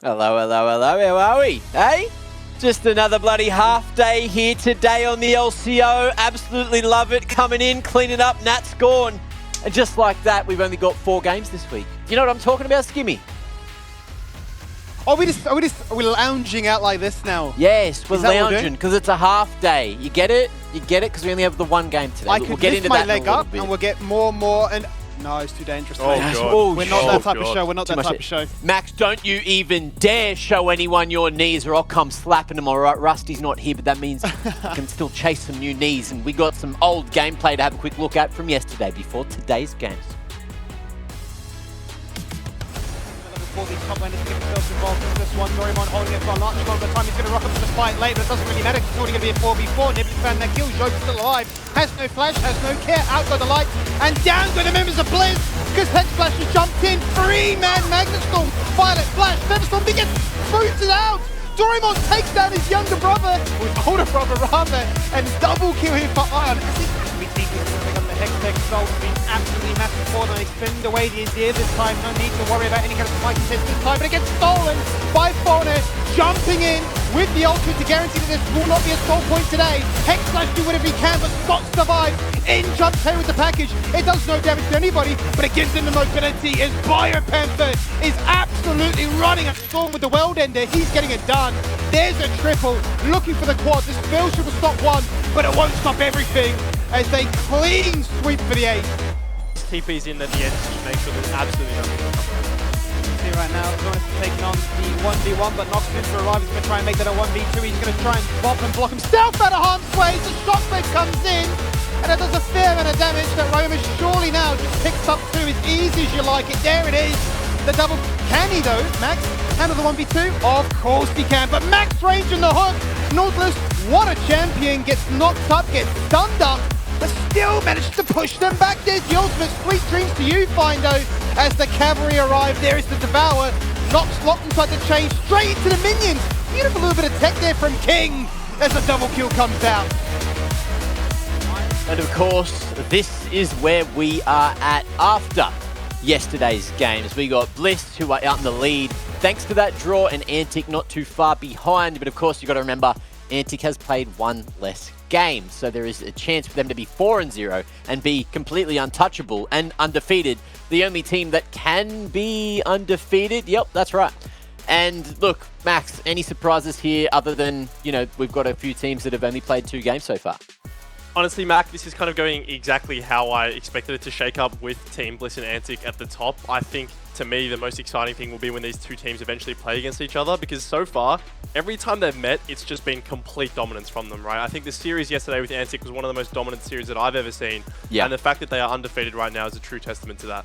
Hello, hello, hello. How are we? Hey? Just another bloody half day here today on the LCO. Absolutely love it. Coming in, cleaning up, Nat's gone. And just like that, we've only got 4 games this week. Do you know what I'm talking about, Skimmy? Oh, we're lounging out like this now. Yes, we're Is that what we're lounging doing? because it's a half day. You get it? You get it because we only have the 1 game today. I We'll could get lift into my that in a leg little up bit. and we'll get more and... No, it's too dangerous. Oh, mate. God. We're not Oh, that type of God. show. We're not Too that much type of show. Max, don't you even dare show anyone your knees or I'll come slapping them. All right, Rusty's not here, but that means you can still chase some new knees. And we got some old gameplay to have a quick look at from yesterday before today's games. For the top lane to get themselves involved in this one. Doraemon holding it for a large amount of time. He's going to rock up to the fight late, but it doesn't really matter. It's only going to be a 4v4. Nebulous found that kill. Joke's still alive. Has no flash, has no care. Out go the lights. And down go the members of Blizz. Because Hexflash has jumped in. 3-man Magnet Storm. Violet Flash. Featherstorm. He gets booted out. Doraemon takes down his younger brother, or his older brother rather, and double kill him for Ion. The Hex Tech Soul has been absolutely massive for them. They spend away the Endear this time. No need to worry about any kind of spike test this time, but it gets stolen by Fauna, jumping in with the ultimate to guarantee that this will not be a stall point today. Hexflash do whatever he can, but Scott survives. In jumps here with the package. It does no damage to anybody, but it gives him the mobility as Biopanther is absolutely running at Storm with the World Ender. He's getting it done. There's a triple, looking for the quad. This fail should have stopped one, but it won't stop everything as they clean sweep for the 8. TP's in at the end to just make sure there's absolutely nothing. See right now, Jonas is taking on the 1v1, but Nox is to arrive. He's going to try and make that a 1v2. He's going to try and bop and block himself out of harm's way. The shockwave comes in, and it does a fair amount of damage that Roma surely now just picks up 2 as easy as you like it. There it is. The double. Can he though, Max? Handle the 1v2? Of course he can, but max range in the hook. Nautilus, what a champion, gets knocked up, gets stunned up, but still managed to push them back. There's the ultimate. Sweet dreams to you, Findo, as the cavalry arrive. There is the Devour. Nox locked inside the chain, straight into the minions. Beautiful little bit of tech there from King as the double kill comes out. And of course, this is where we are at after yesterday's games. We got Bliss, who are out in the lead, thanks to that draw, and Antic not too far behind. But of course, you've got to remember, Antic has played 1 less game, so there is a chance for them to be 4-0 and be completely untouchable and undefeated. The only team that can be undefeated, yep, that's right. And look, Max, any surprises here other than, you know, we've got a few teams that have only played 2 games so far? Honestly, Mac, this is kind of going exactly how I expected it to shake up with Team Bliss and Antic at the top. I think, to me, the most exciting thing will be when these 2 teams eventually play against each other, because so far, every time they've met, it's just been complete dominance from them, right? I think the series yesterday with Antic was one of the most dominant series that I've ever seen. Yeah. And the fact that they are undefeated right now is a true testament to that.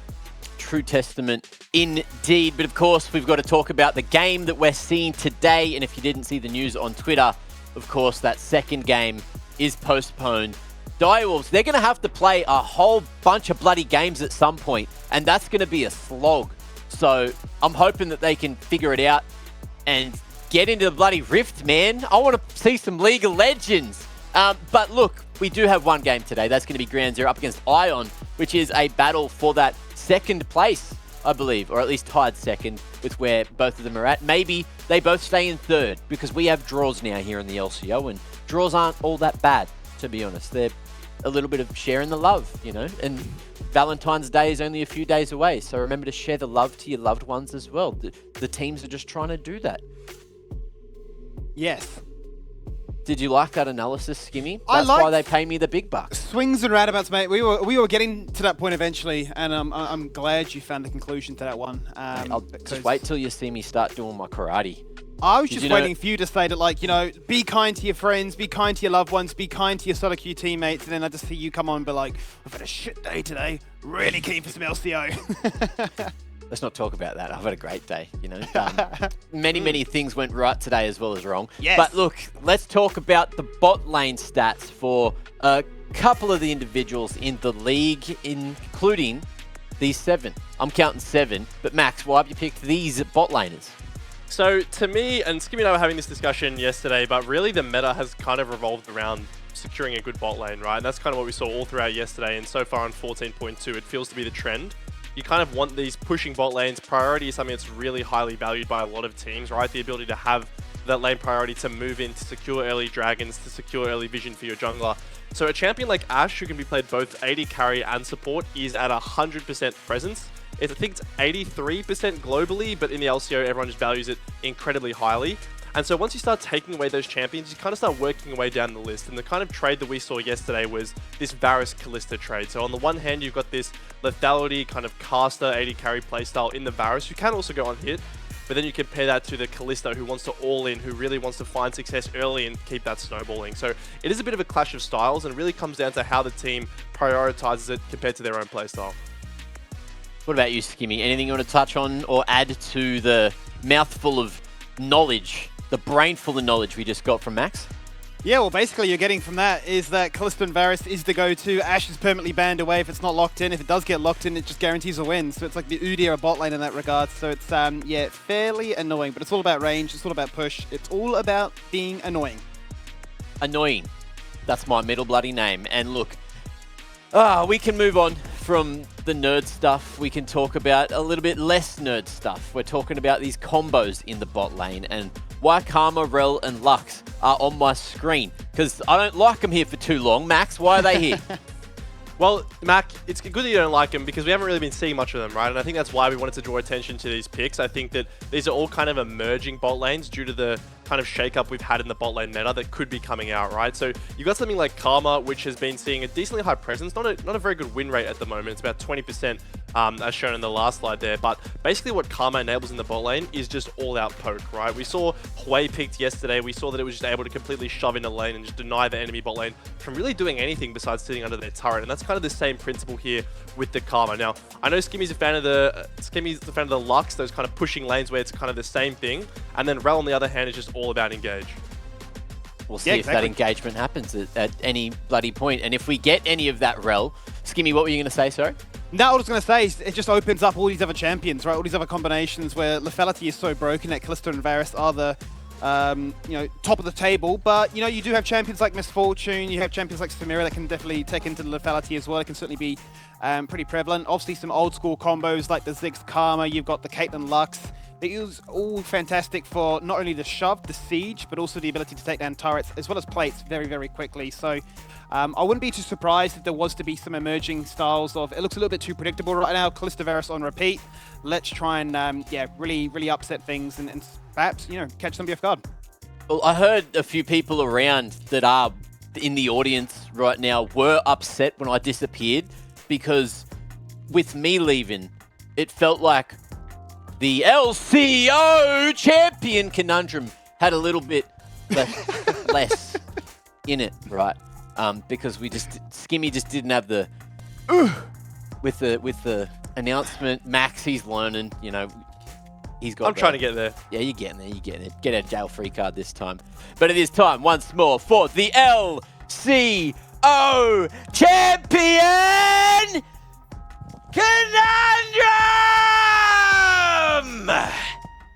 True testament indeed. But of course, we've got to talk about the game that we're seeing today. And if you didn't see the news on Twitter, of course, that second game is postponed. Direwolves, they're going to have to play a whole bunch of bloody games at some point, and that's going to be a slog. So I'm hoping that they can figure it out and get into the bloody Rift, man. I want to see some League of Legends. But look, we do have 1 game today. That's going to be Ground Zero up against Ion, which is a battle for that 2nd place, I believe, or at least tied 2nd with where both of them are at. Maybe they both stay in 3rd, because we have draws now here in the LCO, and draws aren't all that bad, to be honest. They're a little bit of sharing the love, you know, and Valentine's Day is only a few days away, so remember to share the love to your loved ones as well. The teams are just trying to do that. Yes. Did you like that analysis, Skimmy? I That's liked- why they pay me the big bucks. Swings and roundabouts, mate. We were getting to that point eventually, and I'm glad you found the conclusion to that one. Mate, I'll just wait till you see me start doing my karate. I was just waiting for you to say that, like, you know, be kind to your friends, be kind to your loved ones, be kind to your solo queue teammates, and then I just see you come on and be like, I've had a shit day today, really keen for some LCO. Let's not talk about that. I've had a great day, you know. Many things went right today as well as wrong. Yes. But look, let's talk about the bot lane stats for a couple of the individuals in the league, including these 7. I'm counting 7, but Max, why have you picked these bot laners? So to me, and Skimmy and I were having this discussion yesterday, but really the meta has kind of revolved around securing a good bot lane, right? And that's kind of what we saw all throughout yesterday, and so far on 14.2, it feels to be the trend. you kind of want these pushing bot lanes. Priority is something that's really highly valued by a lot of teams, right? The ability to have that lane priority to move in, to secure early dragons, to secure early vision for your jungler. So a champion like Ashe, who can be played both AD carry and support, is at 100% presence. I think it's 83% globally, but in the LCO, everyone just values it incredibly highly. And so once you start taking away those champions, you kind of start working your way down the list. And the kind of trade that we saw yesterday was this Varus Kalista trade. So on the one hand, you've got this lethality kind of caster AD carry playstyle in the Varus, who can also go on hit. But then you compare that to the Kalista, who wants to all in, who really wants to find success early and keep that snowballing. So it is a bit of a clash of styles, and it really comes down to how the team prioritizes it compared to their own playstyle. What about you, Skimmy? Anything you want to touch on or add to the mouthful of knowledge, the brain full of knowledge we just got from Max? Yeah, well, basically you're getting from that is that Kalista and Varus is the go-to. Ashe is permanently banned away if it's not locked in. If it does get locked in, it just guarantees a win. So it's like the Udyr bot lane in that regard. So it's, yeah, fairly annoying. But it's all about range. It's all about push. It's all about being annoying. Annoying. That's my middle bloody name. And look, we can move on from the nerd stuff. We can talk about a little bit less nerd stuff. We're talking about these combos in the bot lane and why Karma, Rel, and Lux are on my screen. Because I don't like them here for too long. Max, why are they here? Well, Mac, it's good that you don't like them because we haven't really been seeing much of them, right? And I think that's why we wanted to draw attention to these picks. I think that these are all kind of emerging bot lanes due to the kind of shake-up we've had in the bot lane meta that could be coming out, right? So you've got something like Karma, which has been seeing a decently high presence, not a very good win rate at the moment. It's about 20%, as shown in the last slide there. But basically what Karma enables in the bot lane is just all-out poke, right? We saw Hui picked yesterday. We saw that it was just able to completely shove in a lane and just deny the enemy bot lane from really doing anything besides sitting under their turret. And that's kind of the same principle here with the Karma. Now, I know Skimmy's a fan of the Lux, those kind of pushing lanes where it's kind of the same thing. And then Rel, on the other hand, is just all about engage. We'll see if that engagement happens at any bloody point. And if we get any of that Rel, Skimmy, what were you going to say, sorry? No, what I was going to say is it just opens up all these other champions, right? All these other combinations where lethality is so broken that Kalista and Varus are the top of the table. But, you do have champions like Misfortune, you have champions like Samira that can definitely take into the lethality as well. It can certainly be pretty prevalent. Obviously, some old school combos like the Ziggs Karma, you've got the Caitlyn Lux. It is all fantastic for not only the shove, the siege, but also the ability to take down turrets as well as plates very, very quickly. So I wouldn't be too surprised if there was to be some emerging styles of, it looks a little bit too predictable right now, Kalista Varus on repeat. Let's try and, really, really upset things and perhaps, catch somebody off guard. Well, I heard a few people around that are in the audience right now were upset when I disappeared because with me leaving, it felt like the LCO champion conundrum had a little bit less in it, right? Because Skimmy just didn't have the with the announcement. Max, he's learning, he's got. I'm trying to get there. Yeah, you're getting there. You're getting it. Get a jail-free card this time. But it is time once more for the LCO champion conundrum.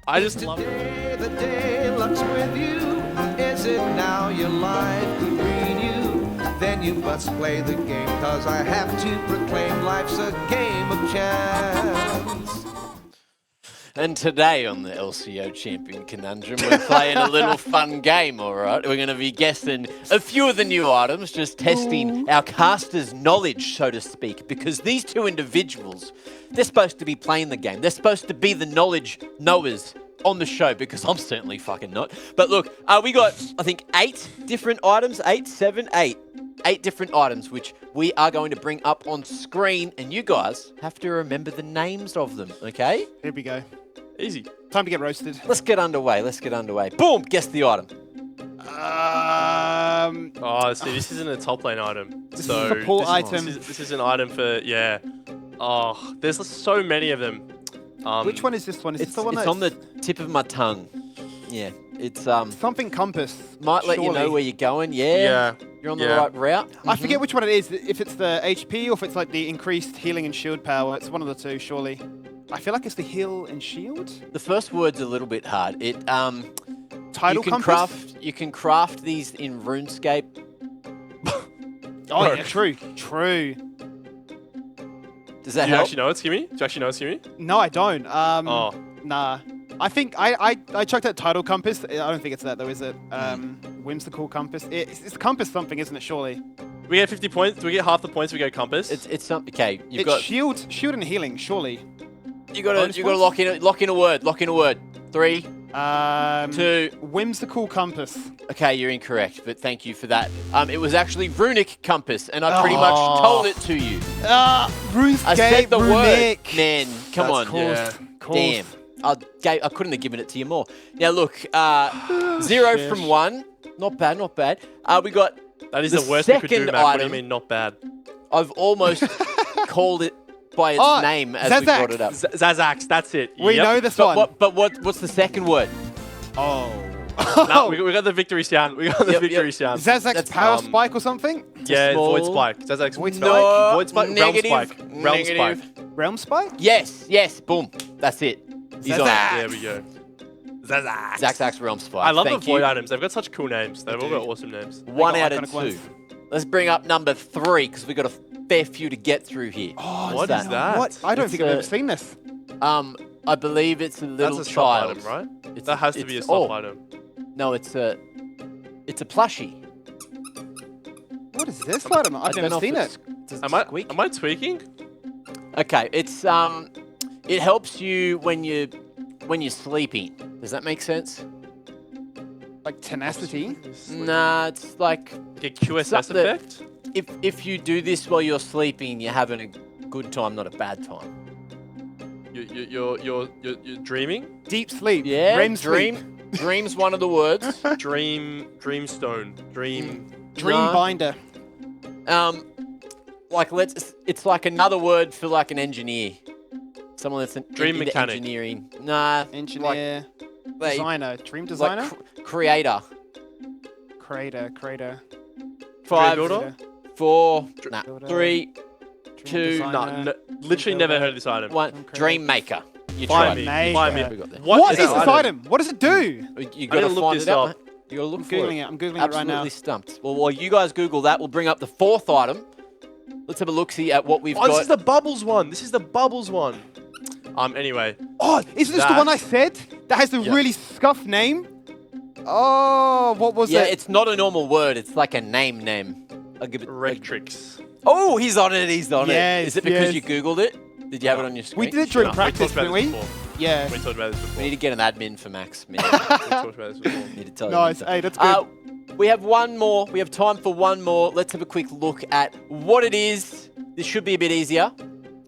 I just love it. The day Lux with you. Is it now your life could read you? Then you must play the game, cause I have to proclaim life's a game of chance. And today on the LCO Champion Conundrum, we're playing a little fun game, all right? We're going to be guessing a few of the new items, just testing our caster's knowledge, so to speak, because these two individuals, they're supposed to be playing the game. They're supposed to be the knowledge knowers on the show, because I'm certainly fucking not. But look, we got, I think, 8 different items, 8 different items, which we are going to bring up on screen, and you guys have to remember the names of them, okay? Here we go. easy. Time to get roasted. Let's get underway. Boom! Guess the item. Oh, see, this isn't a top lane item. This is a support item. This is an item for, yeah. Oh, there's so many of them. Which one is this one? Is It's this the one on the tip of my tongue. Yeah, it's something compass. might let you know where you're going. Yeah. You're on the right route. I forget which one it is. If it's the HP or if it's like the increased healing and shield power. It's one of the two, surely. I feel like it's the heal and shield. The first word's a little bit hard. It Tidal compass? You can craft these in RuneScape. Oh yeah, true. Does that Do you help? actually know it, Skimmy? Do you actually know it, Skimmy? No, I don't. Oh. Nah. I think I chucked at Tidal Compass. I don't think it's that though, is it? Whimsical Compass. It's Compass something, isn't it? Surely. We get 50 points. Do we get half the points? We go Compass. It's something. Okay, you've It's got shield and healing. Surely. you got bonus to lock points? in a word. 3, 2. Whimsical Compass. Okay, you're incorrect, but thank you for that. It was actually Runic Compass, and I pretty much told it to you. RuneScape. I said the Runic. word, man. Come on, damn. I couldn't have given it to you more. Now look, 0 from 1. Not bad, not bad. We got that is the the worst we could do, second Mac. What do you item. mean, not bad? I've almost called it by its name as we brought it up. Zazax, that's it. We know this But one. what's the second word? Oh. No, we got the victory sound. We got the victory sound. Zazak's power spike or something? Yeah, small- Void Spike. Zazax Void Spike. No, Void Spike. negative, Realm Spike. Realm negative. Spike. Realm spike? Yes, boom. That's it. He's on it. There we go. Zazax. Zaxax Realm Spike. I love Thank the Void you. items. They've got such cool names. They've all got awesome names. 1 got out of iconic 2. ones. Let's bring up number 3 because we've got a fair few to get through here. What is that? What? I don't It's think I've ever seen this. I believe it's a little That's a child. shop item, right? It's That has to be a shop item. No, it's a plushie. What is this item? I've I don't never know if seen it's- it. Does it Am I squeak? tweaking? Okay, it's it helps you when you're sleeping. Does that make sense? Like tenacity? Nah, it's like Get QSS something- effect? if you do this while you're sleeping, you're having a good time, not a bad time. You're dreaming? Deep sleep. Yeah, REM sleep. Dream's one of the words. Dreamstone. Dream. Dream No. binder. Like it's like another word for like an engineer. Someone that's Dream into mechanic. engineering. Nah, Engineer. like, Designer. Dream like designer? creator. Creator. 5, builder? 4, nah, Builder. 3, Dream 2, designer. No, literally never heard of this item. 1. Okay. Dream maker. You Find tried. me. Maker. Find We me. got there. What is that this item? What does it do? You I gotta need to look find this it out. up. Mate. You gotta look I'm for Googling it. it. I'm Googling it Absolutely right now. stumped. Well, while you guys Google that, we'll bring up the 4th item. Let's have a look-see at what we've Oh, this got. is the Bubbles one. This is the Bubbles one. Anyway. Oh, isn't this the That- one I said? That has the really scuffed name? Oh, what was Yeah, it? it's not a normal word. It's like a name. I'll give it. Rectrix. Oh, he's on it. He's on it. Yes, Is it because yes. you Googled it? Did you have it on your screen? We did it during No, practice, we talked about didn't this we? before. Yeah. We talked about this We before. need to get an admin for Max. Man. We talked about this before. Need to tell Nice. you. Hey, that's good. We have one more. We have time for one more. Let's have a quick look at what it is. This should be a bit easier.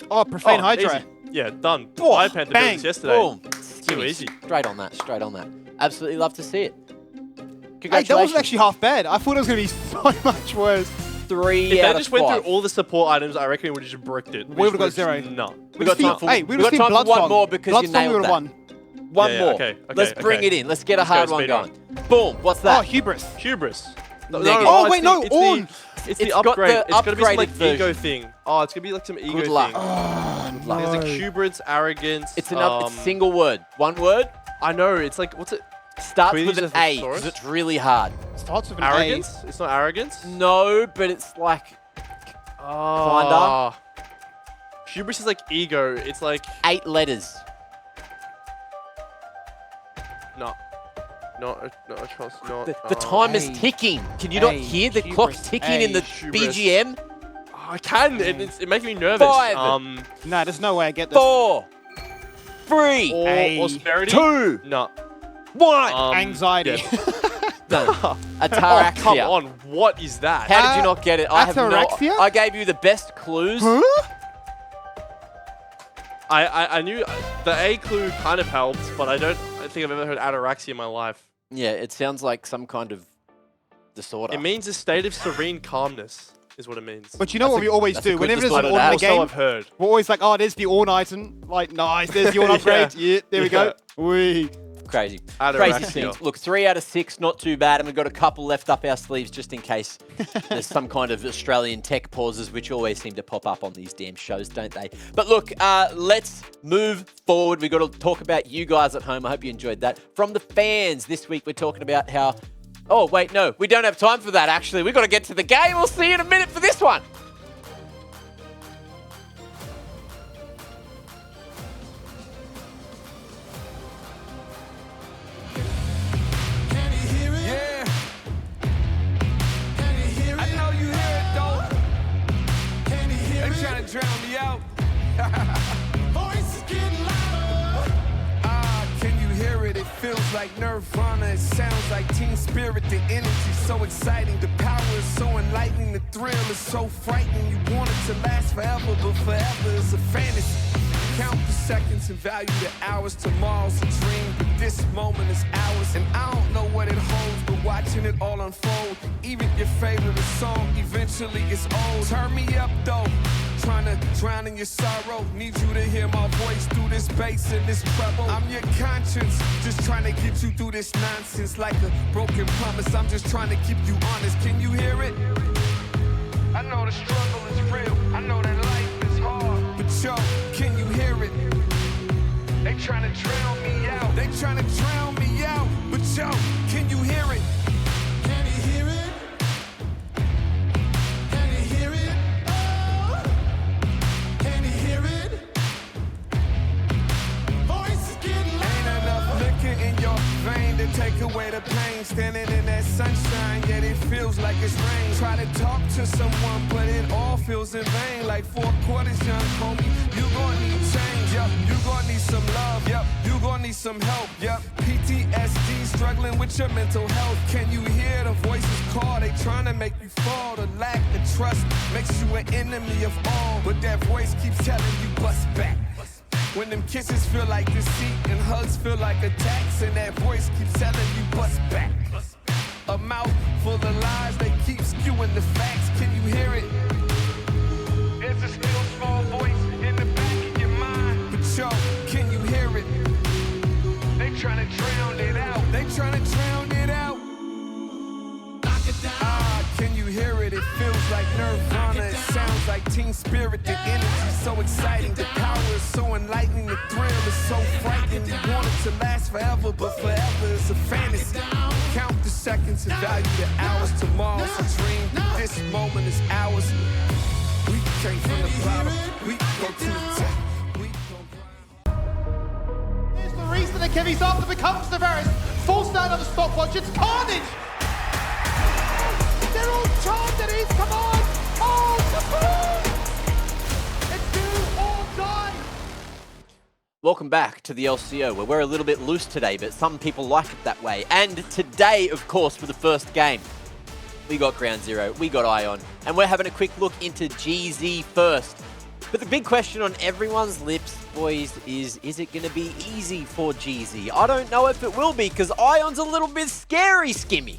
Oh, Profane Oh, Hydra. easy. Yeah, done. Oh, I Panther bang. built this yesterday. Boom. Too easy. Straight on that. Straight on that. Absolutely love to see it. Hey, Congratulations. that wasn't actually half bad. I thought it was going to be so much worse. 3 If out they just of went 5. through all the support items, I reckon we would have just bricked it. We would've got just 0. No. We got time for, Hey, we we got would time have for one more because you Bloodstone, we nailed would that. have won. One Yeah, more. okay, Let's okay, bring okay. it in. Let's get a Let's go hard one speed going. on. Boom. What's Oh, that? Hubris. Hubris. No, Negative. no, Oh, it's wait, no, Orn. It's the It's got upgrade. the It's going to be some like upgraded ego version. thing. Oh, it's going to be like some ego Good luck. thing. Oh, no. There's like hubris, arrogance. It's another it's single word. One word. I know. It's like, what's it? Starts Can we with use an it for A thesaurus? because it's really hard. Starts with an Arrogance? It's not arrogance? No, but it's like Oh. Hubris is like ego. It's like 8 letters. no, trust not. The time is A. ticking. Can you not A. hear the Hubris. clock ticking in the Hubris. BGM? I can. It's making me nervous. 5. No, there's no way I get this. 4, 3, Or A. austerity. 2, No. 1. Anxiety. yeah. Done. Oh, Ataraxia. come on. What is that? How did you not get it? I have no. Ataraxia? I gave you the best clues. Huh? I knew the A clue kind of helped, but I think I've ever heard ataraxia in my life. Yeah, it sounds like some kind of disorder. It means a state of serene calmness, is what it means. But you know what we always that's a do? good Whenever there's an disorder Orn in the Also, game, I've heard. we're always like, oh, there's the Orn item. Like, nice, there's the Orn upgrade. Yeah, there we go. Wee. Crazy. Ataraxia. Crazy things. Look, 3 out of 6, not too bad. And we've got a couple left up our sleeves just in case there's some kind of Australian tech pauses, which always seem to pop up on these damn shows, don't they? But look, let's move forward. We've got to talk about you guys at home. I hope you enjoyed that. From the fans, this week we're talking about how... Oh, wait, no. We don't have time for that, actually. We've got to get to the game. We'll see you in a minute for this one. feels like nirvana. It sounds like team spirit. The energy's so exciting. The power is so enlightening. The thrill is so frightening. You want it to last forever, but forever is a fantasy. Count the seconds and value the hours. Tomorrow's a dream, but this moment is ours. And I don't know what it holds, but watching it all unfold. Even your favorite song eventually gets old. Turn me up though, trying to drown in your sorrow. Need you to hear my voice through this bass and this treble. I'm your conscience, just trying to get you through this nonsense. Like a broken promise, I'm just trying to keep you honest. Can you hear it? I know the struggle is real, I know that life is hard. But yo, can you hear it? They trying to drown me out. They trying to drown me out. But yo, can you hear it? Can you hear it? Can you hear it? Oh, can you hear it? Voice is getting louder. Ain't enough liquor in your vein to take away the pain. Standing in that sunshine, yet it feels like it's rain. Try to talk to someone, but it all feels in vain. Like 4 quarters, young homie, you gon' need change, yep. You gon' need some love, yep. You gon' need some help, yep. PTSD, struggling with your mental health. Can you hear the voices call? They trying to make you fall. The lack of trust makes you an enemy of all. But that voice keeps telling you bust back. When them kisses feel like deceit and hugs feel like attacks, and that voice keeps telling you bust back. A mouth full of lies, they keep skewing the facts. Can you hear it? It's a still small voice in the back of your mind. But yo, can you hear it? They trying to drown it out. They trying to drown it out. Knock it down. Ah, can you hear it? It feels like nirvana. It sounds like team spirit. The energy's so exciting. The power is so enlightening. The thrill is so frightening. You want it to last forever, but forever is a fantasy. Count the seconds and value the hours. Tomorrow's a dream. This moment is ours. We came from the bottom. We go to the top. We go grind. Here's the reason that Kevy's after becomes Tavares. Full stand on the stopwatch. It's carnage. They're all charmed at his command. Oh, Tavares! It's do or die. Welcome back to the LCO, where we're a little bit loose today, but some people like it that way. And today, of course, for the first game, we got Ground Zero, we got Ion, and we're having a quick look into GZ first. But the big question on everyone's lips, boys, is it going to be easy for GZ? I don't know if it will be, because Ion's a little bit scary, Skimmy.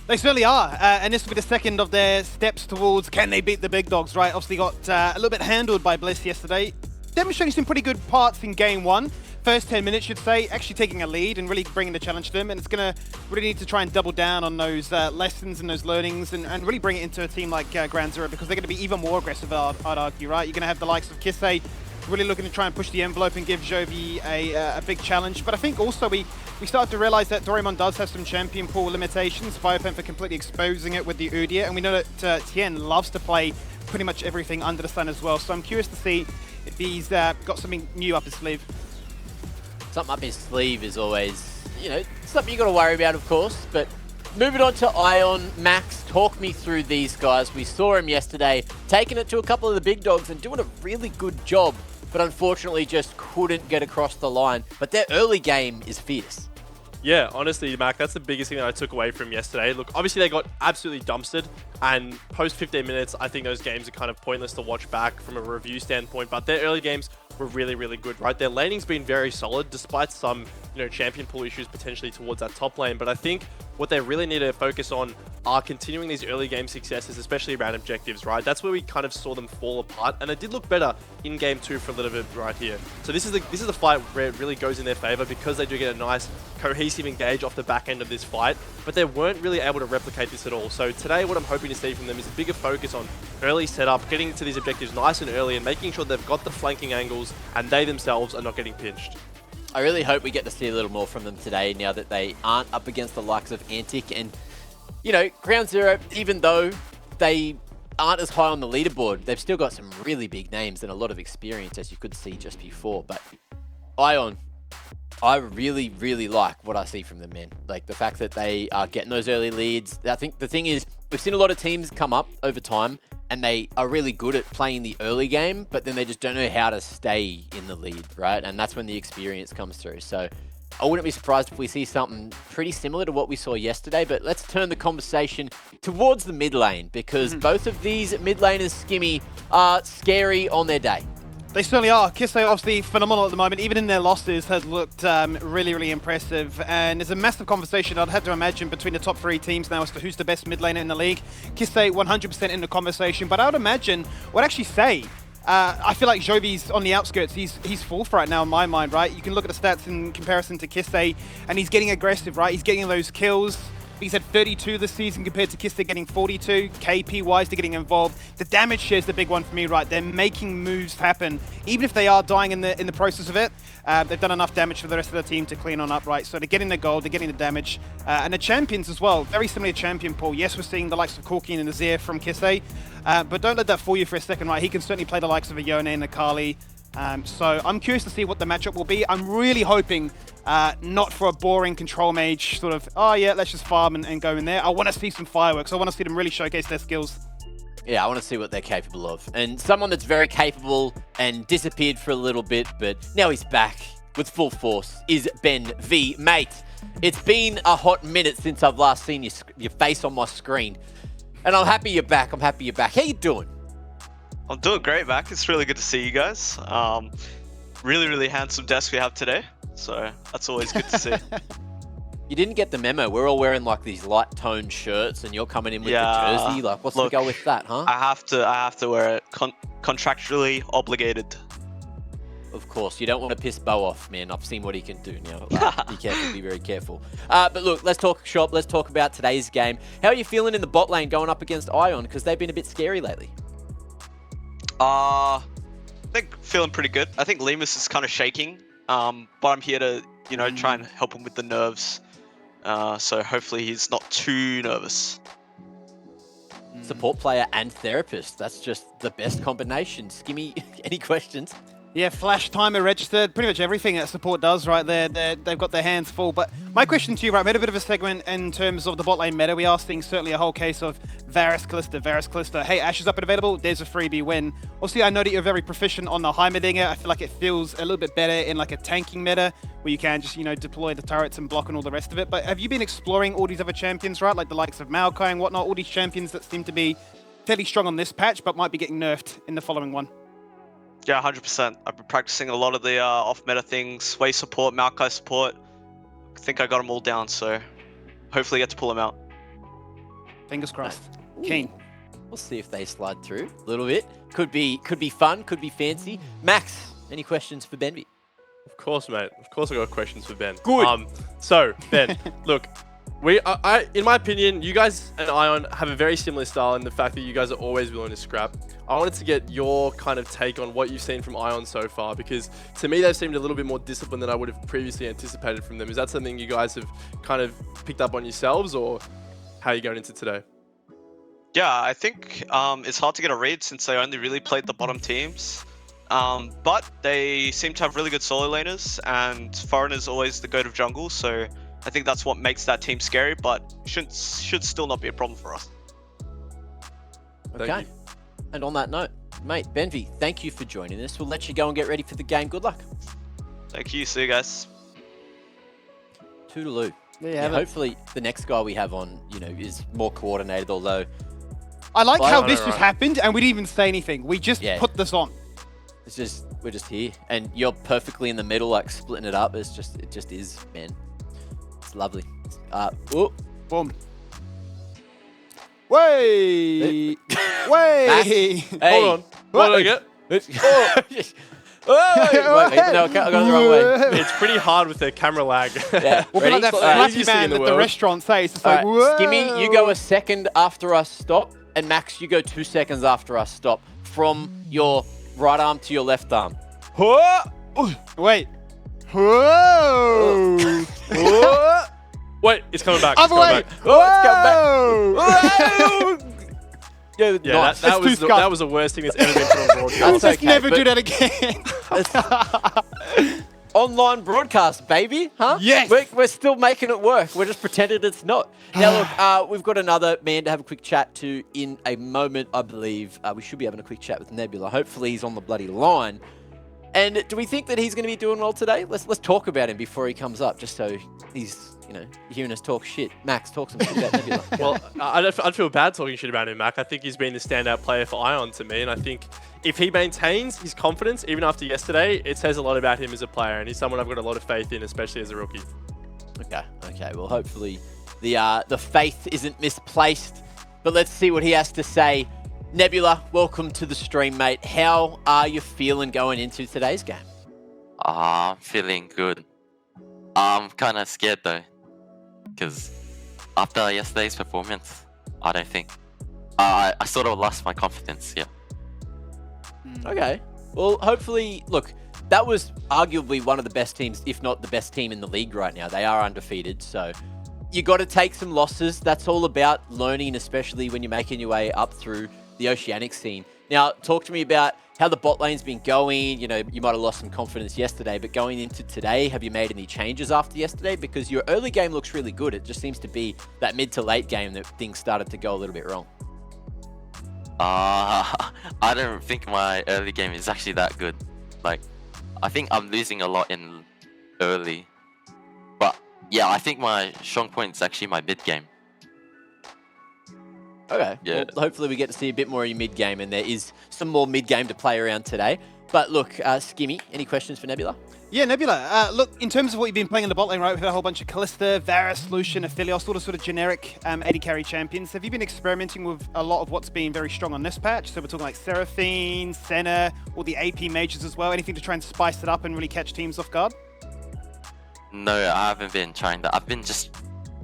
They certainly are, and this will be the second of their steps towards can they beat the big dogs, right? Obviously got a little bit handled by Bliss yesterday. Demonstrating some pretty good parts in game one. First 10 minutes, should say, actually taking a lead and really bringing the challenge to them. And it's going to really need to try and double down on those lessons and those learnings and really bring it into a team like Ground Zero, because they're going to be even more aggressive, I'd argue, right? You're going to have the likes of Kisei really looking to try and push the envelope and give Jovi a big challenge. But I think also we started to realize that Doraemon does have some champion pool limitations. Viopent for completely exposing it with the Udyr. And we know that Tien loves to play pretty much everything under the sun as well. So I'm curious to see if he's got something new up his sleeve. Something up his sleeve is always, you know, something you got to worry about, of course. But moving on to Ion, Max, talk me through these guys. We saw him yesterday, taking it to a couple of the big dogs and doing a really good job, but unfortunately just couldn't get across the line. But their early game is fierce. Yeah, honestly, Mac, that's the biggest thing that I took away from yesterday. Look, obviously they got absolutely dumpstered, and post 15 minutes, I think those games are kind of pointless to watch back from a review standpoint, but their early games were really, really good, right? Their laning's been very solid, despite some, you know, champion pool issues potentially towards that top lane, but I think what they really need to focus on are continuing these early game successes, especially around objectives, right? That's where we kind of saw them fall apart, and they did look better in game 2 for a little bit right here. So this is the fight where it really goes in their favor, because they do get a nice cohesive engage off the back end of this fight, but they weren't really able to replicate this at all. So today what I'm hoping to see from them is a bigger focus on early setup, getting to these objectives nice and early, and making sure they've got the flanking angles and they themselves are not getting pinched. I really hope we get to see a little more from them today, now that they aren't up against the likes of Antic. And, you know, Ground Zero, even though they aren't as high on the leaderboard, they've still got some really big names and a lot of experience, as you could see just before. But Ion, I really, really like what I see from them, man. Like, the fact that they are getting those early leads. I think the thing is, we've seen a lot of teams come up over time, and they are really good at playing the early game, but then they just don't know how to stay in the lead, right? And that's when the experience comes through. So I wouldn't be surprised if we see something pretty similar to what we saw yesterday, but let's turn the conversation towards the mid lane, because both of these mid laners, Skimmy, are scary on their day. They certainly are. Kisse obviously phenomenal at the moment. Even in their losses, has looked really, really impressive. And there's a massive conversation, I'd have to imagine, between the top 3 teams now as to who's the best mid laner in the league. Kisse 100% in the conversation, but I would imagine, what actually say, I feel like Jovi's on the outskirts. He's fourth right now in my mind, right? You can look at the stats in comparison to Kisse, and he's getting aggressive, right? He's getting those kills. He's had 32 this season compared to Kisse getting 42. KP-wise, they're getting involved. The damage share is the big one for me, right? They're making moves happen. Even if they are dying in the process of it, they've done enough damage for the rest of the team to clean on up, right? So they're getting the gold, they're getting the damage. And the champions as well, very similar to champion pool. Yes, we're seeing the likes of Corkin and Azir from Kisse, but don't let that fool you for a second, right? He can certainly play the likes of a Yone and a Kali. So I'm curious to see what the matchup will be. I'm really hoping not for a boring control mage sort of, oh yeah, let's just farm and go in there. I want to see some fireworks. I want to see them really showcase their skills. Yeah, I want to see what they're capable of. And someone that's very capable and disappeared for a little bit, but now he's back with full force, is Ben V. Mate, it's been a hot minute since I've last seen your face on my screen. And I'm happy you're back. I'm happy you're back. How you doing? I'm doing great, Mac. It's really good to see you guys. Really, really handsome desk we have today. So that's always good to see. You didn't get the memo. We're all wearing like these light toned shirts and you're coming in with the jersey. Like, what's the go with that, huh? I have to wear it. Contractually obligated. Of course, you don't want to piss Bo off, man. I've seen what he can do now. Be careful, be very careful. But look, let's talk shop. Let's talk about today's game. How are you feeling in the bot lane going up against Ion? Because they've been a bit scary lately. I think feeling pretty good. I think Lemus is kind of shaking, but I'm here to, try and help him with the nerves. So hopefully he's not too nervous. Support player and therapist. That's just the best combination. Skimmy, any questions? Yeah, flash timer registered, pretty much everything that support does right there. They've got their hands full. But my question to you, right, made a bit of a segment in terms of the bot lane meta. We are seeing certainly a whole case of Varus Kalista. Hey, Ashe is up and available. There's a freebie win. Obviously, I know that you're very proficient on the Heimerdinger. I feel like it feels a little bit better in like a tanking meta where you can just, deploy the turrets and block and all the rest of it. But have you been exploring all these other champions, right? Like the likes of Maokai and whatnot, all these champions that seem to be fairly strong on this patch, but might be getting nerfed in the following one? Yeah, 100%. I've been practicing a lot of the off-meta things, Wave support, Maokai support. I think I got them all down, so hopefully get to pull them out. Fingers crossed. Keen. We'll see if they slide through a little bit. Could be fun, could be fancy. Max, any questions for Benby? Of course, mate. Of course I got questions for Ben. Good. So, Ben, look, in my opinion, you guys and Ion have a very similar style in the fact that you guys are always willing to scrap. I wanted to get your kind of take on what you've seen from Ion so far, because to me, they've seemed a little bit more disciplined than I would have previously anticipated from them. Is that something you guys have kind of picked up on yourselves, or how are you going into today? Yeah, I think it's hard to get a read since they only really played the bottom teams. But they seem to have really good solo laners, and Foreigner's always the goat of jungle, so I think that's what makes that team scary, but should still not be a problem for us. Okay. And on that note, mate, Benvy, thank you for joining us. We'll let you go and get ready for the game. Good luck. Thank you. See you guys. Toodaloo. Yeah, hopefully the next guy we have on, is more coordinated, although... I like how this just happened and we didn't even say anything. We just put this on. We're just here. And you're perfectly in the middle, like splitting it up. It just is, man. It's lovely. Boom. Way! Way! Hold on. What did I get? Wait, no, I got it the wrong way. It's pretty hard with the camera lag. Yeah. We'll be like that flappy man that the restaurant says. It's like, whoa! Skimmy, you go a second after us stop, and Max, you go 2 seconds after us stop. From your right arm to your left arm. Wait. Whoa! Wait, it's coming back. Other way! Oh, it's coming back. Yeah, nice. that was the worst thing that's ever been put on broadcast. Let's never do that again. Online broadcast, baby, huh? Yes. We're still making it work. We're just pretending it's not. Now, look, we've got another man to have a quick chat to in a moment, I believe. We should be having a quick chat with Nebula. Hopefully, he's on the bloody line. And do we think that he's going to be doing well today? Let's talk about him before he comes up, just so he's hearing us talk shit. Max, talk some shit about Nebula. Well, I'd feel bad talking shit about him, Mac. I think he's been the standout player for Ion to me, and I think if he maintains his confidence, even after yesterday, it says a lot about him as a player, and he's someone I've got a lot of faith in, especially as a rookie. Okay. Well, hopefully the faith isn't misplaced, but let's see what he has to say. Nebula, welcome to the stream, mate. How are you feeling going into today's game? I'm feeling good. I'm kind of scared though, because after yesterday's performance, I don't think I sort of lost my confidence. Yeah. Okay. Well, hopefully, look, that was arguably one of the best teams, if not the best team in the league right now. They are undefeated, so you got to take some losses. That's all about learning, especially when you're making your way up through the Oceanic scene. Now, talk to me about how the bot lane's been going. You might have lost some confidence yesterday, but going into today, have you made any changes after yesterday? Because your early game looks really good. It just seems to be that mid to late game that things started to go a little bit wrong. I don't think my early game is actually that good. Like, I think I'm losing a lot in early. But yeah, I think my strong point is actually my mid game. Okay. Yeah. Well, hopefully we get to see a bit more of your mid-game, and there is some more mid-game to play around today. But look, Skimmy, any questions for Nebula? Yeah, Nebula. Look, in terms of what you've been playing in the bot lane, right, we've had a whole bunch of Kalista, Varus, Lucian, Aphelios, all the sort of generic AD carry champions. Have you been experimenting with a lot of what's been very strong on this patch? So we're talking like Seraphine, Senna, all the AP mages as well. Anything to try and spice it up and really catch teams off guard? No, I haven't been trying that. I've been just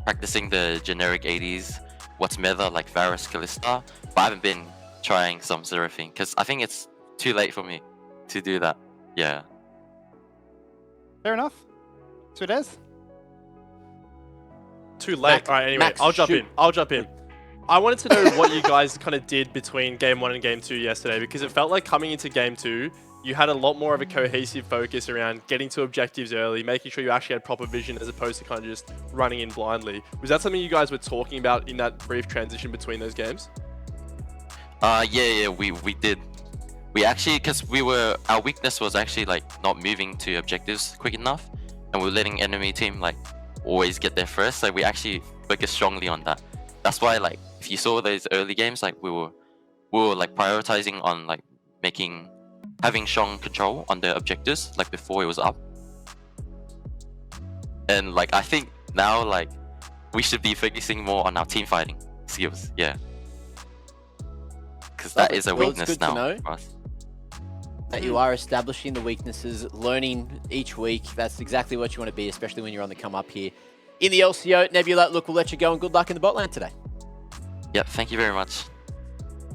practicing the generic ADs, what's meta, like Varus, Kalista, but I haven't been trying some Seraphine, because I think it's too late for me to do that. Yeah. Fair enough. So it is. Too late. Max, All right, anyway, Max, I'll jump shoot. in. I wanted to know what you guys kind of did between Game 1 and Game 2 yesterday, because it felt like coming into Game 2, you had a lot more of a cohesive focus around getting to objectives early, making sure you actually had proper vision as opposed to kind of just running in blindly. Was that something you guys were talking about in that brief transition between those games? Yeah, we did. We actually, because our weakness was actually like not moving to objectives quick enough, and we were letting enemy team like always get there first. So we actually focused strongly on that. That's why, like, if you saw those early games, like we were like prioritizing on like having strong control on the objectives, like before it was up. And like I think now, like, we should be focusing more on our team fighting skills. Yeah. Because that is a Well, it's weakness good to now know for us. that you are establishing the weaknesses, learning each week. That's exactly what you want to be, especially when you're on the come up here in the LCO. Nebula, look, we'll let you go, and good luck in the bot lane today. Yep, thank you very much.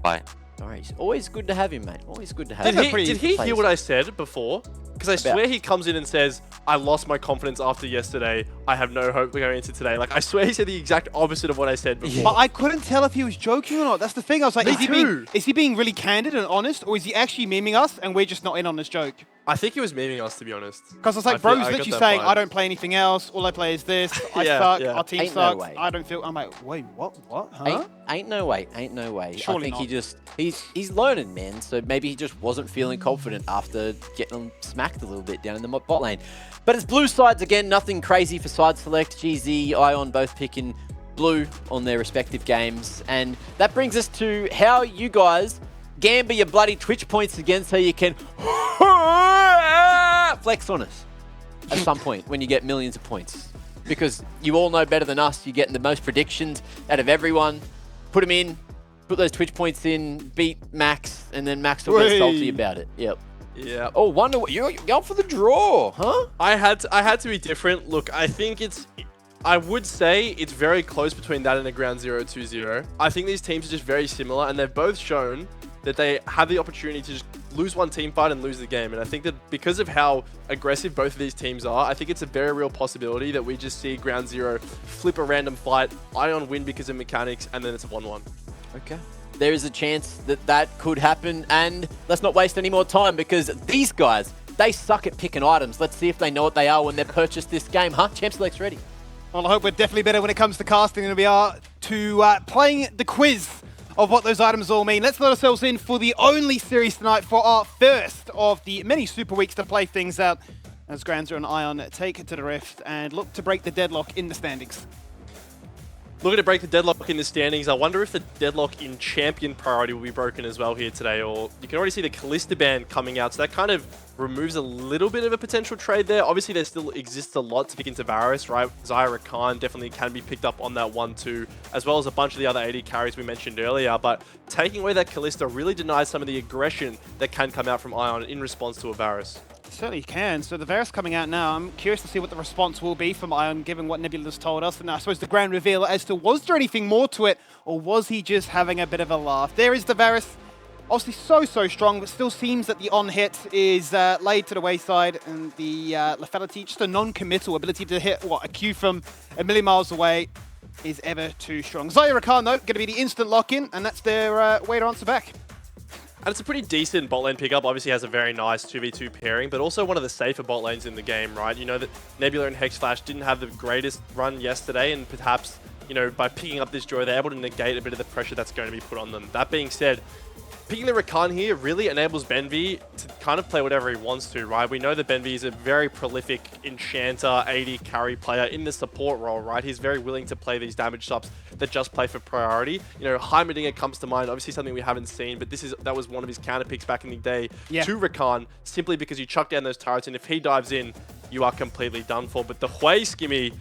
Bye. All right, it's always good to have him, mate. Always good to have Did him. he hear what I said before? Because I swear he comes in and says, I lost my confidence after yesterday. I have no hope going into today. Like, I swear he said the exact opposite of what I said before. But I couldn't tell if he was joking or not. That's the thing. I was like, is he being really candid and honest, or is he actually memeing us and we're just not in on this joke? I think he was memeing us, to be honest. Because I was like, bro's literally saying, I don't play anything else. All I play is this. I suck. Our team Ain't no sucks. way. I don't feel. I'm like, wait, what? What? Huh? Ain't no way. Ain't no way. Surely I think not. he's learning, man. So maybe he just wasn't feeling confident after getting smacked a little bit down in the bot lane. But it's blue sides again. Nothing crazy for side select. GZ, Ion both picking blue on their respective games. And that brings us to how you guys gamble your bloody Twitch points again so you can flex on us at some point when you get millions of points. Because you all know better than us. You're getting the most predictions out of everyone. Put them in. Put those Twitch points in. Beat Max. And then Max will get salty about it. Yep. Yeah. Oh, wonder what you're going for the draw, huh? I had to be different. Look, I think I would say it's very close between that and a ground 0-2-0. I think these teams are just very similar, and they've both shown that they have the opportunity to just lose one team fight and lose the game. And I think that because of how aggressive both of these teams are, I think it's a very real possibility that we just see ground 0 flip a random fight, Ion win because of mechanics, and then it's a 1-1. Okay. There is a chance that that could happen, and let's not waste any more time because these guys, they suck at picking items. Let's see if they know what they are when they've purchased this game, huh? Champ Select's ready. Well, I hope we're definitely better when it comes to casting than we are to playing the quiz of what those items all mean. Let's let ourselves in for the only series tonight for our first of the many super weeks to play things out as Granzer and Ion take it to the Rift and look to break the deadlock in the standings. Looking to break the deadlock in the standings. I wonder if the deadlock in champion priority will be broken as well here today, or you can already see the Kalista ban coming out, so that kind of removes a little bit of a potential trade there. Obviously, there still exists a lot to pick into Varus, right? Zyra Khan definitely can be picked up on that 1-2, as well as a bunch of the other AD carries we mentioned earlier, but taking away that Kalista really denies some of the aggression that can come out from Ion in response to a Varus. Certainly can. So the Varus coming out now. I'm curious to see what the response will be from Ion, given what Nebula's told us. And I suppose the grand reveal as to was there anything more to it, or was he just having a bit of a laugh? There is the Varus. Obviously so strong, but still seems that the on-hit is laid to the wayside, and the lethality, just a non-committal ability to hit, a Q from a million miles away, is ever too strong. Zyra Khan, though, going to be the instant lock-in, and that's their way to answer back. And it's a pretty decent bot lane pickup. Obviously has a very nice 2v2 pairing, but also one of the safer bot lanes in the game, right? You know that Nebula and Hexflash didn't have the greatest run yesterday, and perhaps, you know, by picking up this Joy, they're able to negate a bit of the pressure that's going to be put on them. That being said, picking the Rakan here really enables Benvi to kind of play whatever he wants to, right? We know that Benvi is a very prolific enchanter, AD carry player in the support role, right? He's very willing to play these damage subs that just play for priority. You know, Heimerdinger comes to mind, obviously something we haven't seen, but that was one of his counter picks back in the day to Rakan, simply because you chuck down those turrets, and if he dives in, you are completely done for. But the Hui Skimmy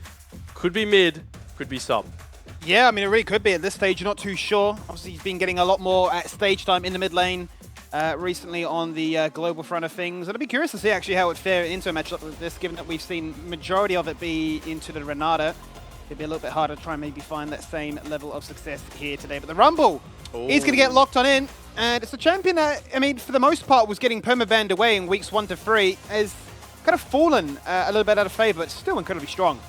could be mid, could be sub. Yeah, I mean, it really could be at this stage. You're not too sure. Obviously, he's been getting a lot more at stage time in the mid lane recently on the global front of things. And I'd be curious to see actually how it would fare into a matchup like this, given that we've seen majority of it be into the Renata. It'd be a little bit harder to try and maybe find that same level of success here today. But the Rumble is going to get locked on in. And it's a champion that, I mean, for the most part, was getting permabanned away in weeks 1 to 3, has kind of fallen a little bit out of favor, but still incredibly strong.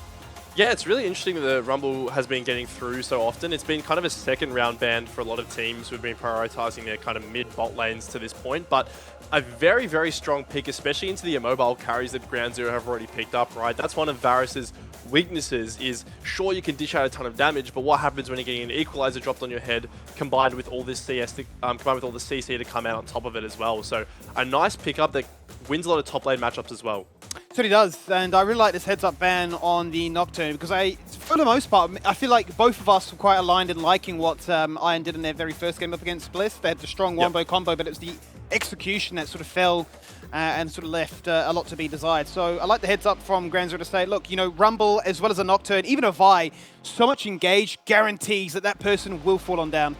Yeah, it's really interesting that the Rumble has been getting through so often. It's been kind of a second round ban for a lot of teams who've been prioritizing their kind of mid bot lanes to this point, but a very strong pick, especially into the immobile carries that Ground Zero have already picked up, right? That's one of Varus's weaknesses is, sure, you can dish out a ton of damage, but what happens when you're getting an equalizer dropped on your head combined with all this CS, combined with all the CC to come out on top of it as well. So a nice pickup that wins a lot of top lane matchups as well. So he does, and I really like this heads-up ban on the Nocturne because for the most part, I feel like both of us were quite aligned in liking what Iron did in their very first game up against Bliss. They had the strong wombo combo, but it was the execution that sort of fell and sort of left a lot to be desired. So I like the heads-up from Granzer to say, look, you know, Rumble as well as a Nocturne, even a Vi, so much engaged guarantees that that person will fall on down.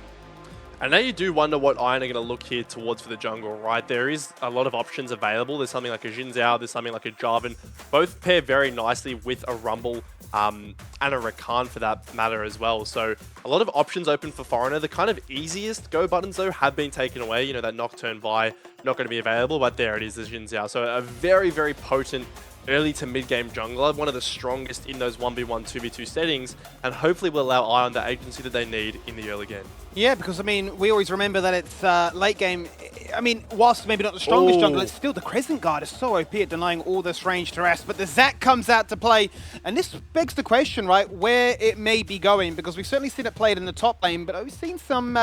And now you do wonder what Iron are going to look here towards for the jungle, right? There is a lot of options available. There's something like a Xin Zhao, there's something like a Jarvan. Both pair very nicely with a Rumble and a Rakan for that matter as well. So a lot of options open for Foreigner. The kind of easiest go buttons, though, have been taken away. You know, that Nocturne Vi not going to be available, but there it is, the Xin Zhao. So a very potent early to mid-game jungler, one of the strongest in those 1v1, 2v2 settings, and hopefully will allow Ion the agency that they need in the early game. Yeah, because, I mean, we always remember that it's late game. I mean, whilst maybe not the strongest jungler, it's still the Crescent Guard is so OP at denying all this range to rest. But the Zac comes out to play, and this begs the question, right, where it may be going, because we've certainly seen it played in the top lane, but we've seen some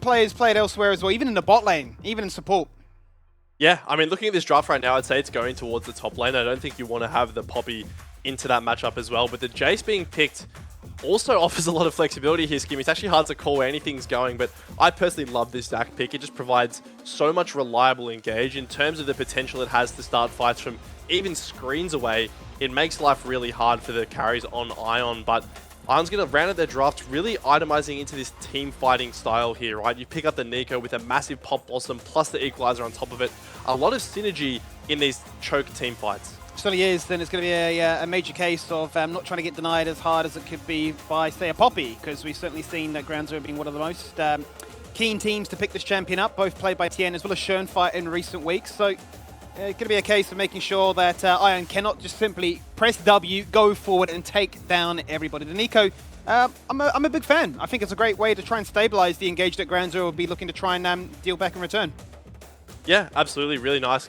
players play it elsewhere as well, even in the bot lane, even in support. Yeah, I mean, looking at this draft right now, I'd say it's going towards the top lane. I don't think you want to have the Poppy into that matchup as well, but the Jace being picked also offers a lot of flexibility here, Skim. It's actually hard to call where anything's going, but I personally love this Zac pick. It just provides so much reliable engage in terms of the potential it has to start fights from even screens away. It makes life really hard for the carries on Ion, but Ion's going to round out their draft really itemizing into this team fighting style here, right? You pick up the Nico with a massive pop blossom plus the equalizer on top of it. A lot of synergy in these choke team fights. Certainly is. Then it's going to be a major case of not trying to get denied as hard as it could be by, say, a Poppy, because we've certainly seen that Ground Zero being one of the most keen teams to pick this champion up, both played by Tien as well as Schoenfight in recent weeks. So it's going to be a case of making sure that Ion cannot just simply press W, go forward and take down everybody. The Nico, I'm a big fan. I think it's a great way to try and stabilize the engage that Ground Zero will be looking to try and deal back in return. Yeah, absolutely. Really nice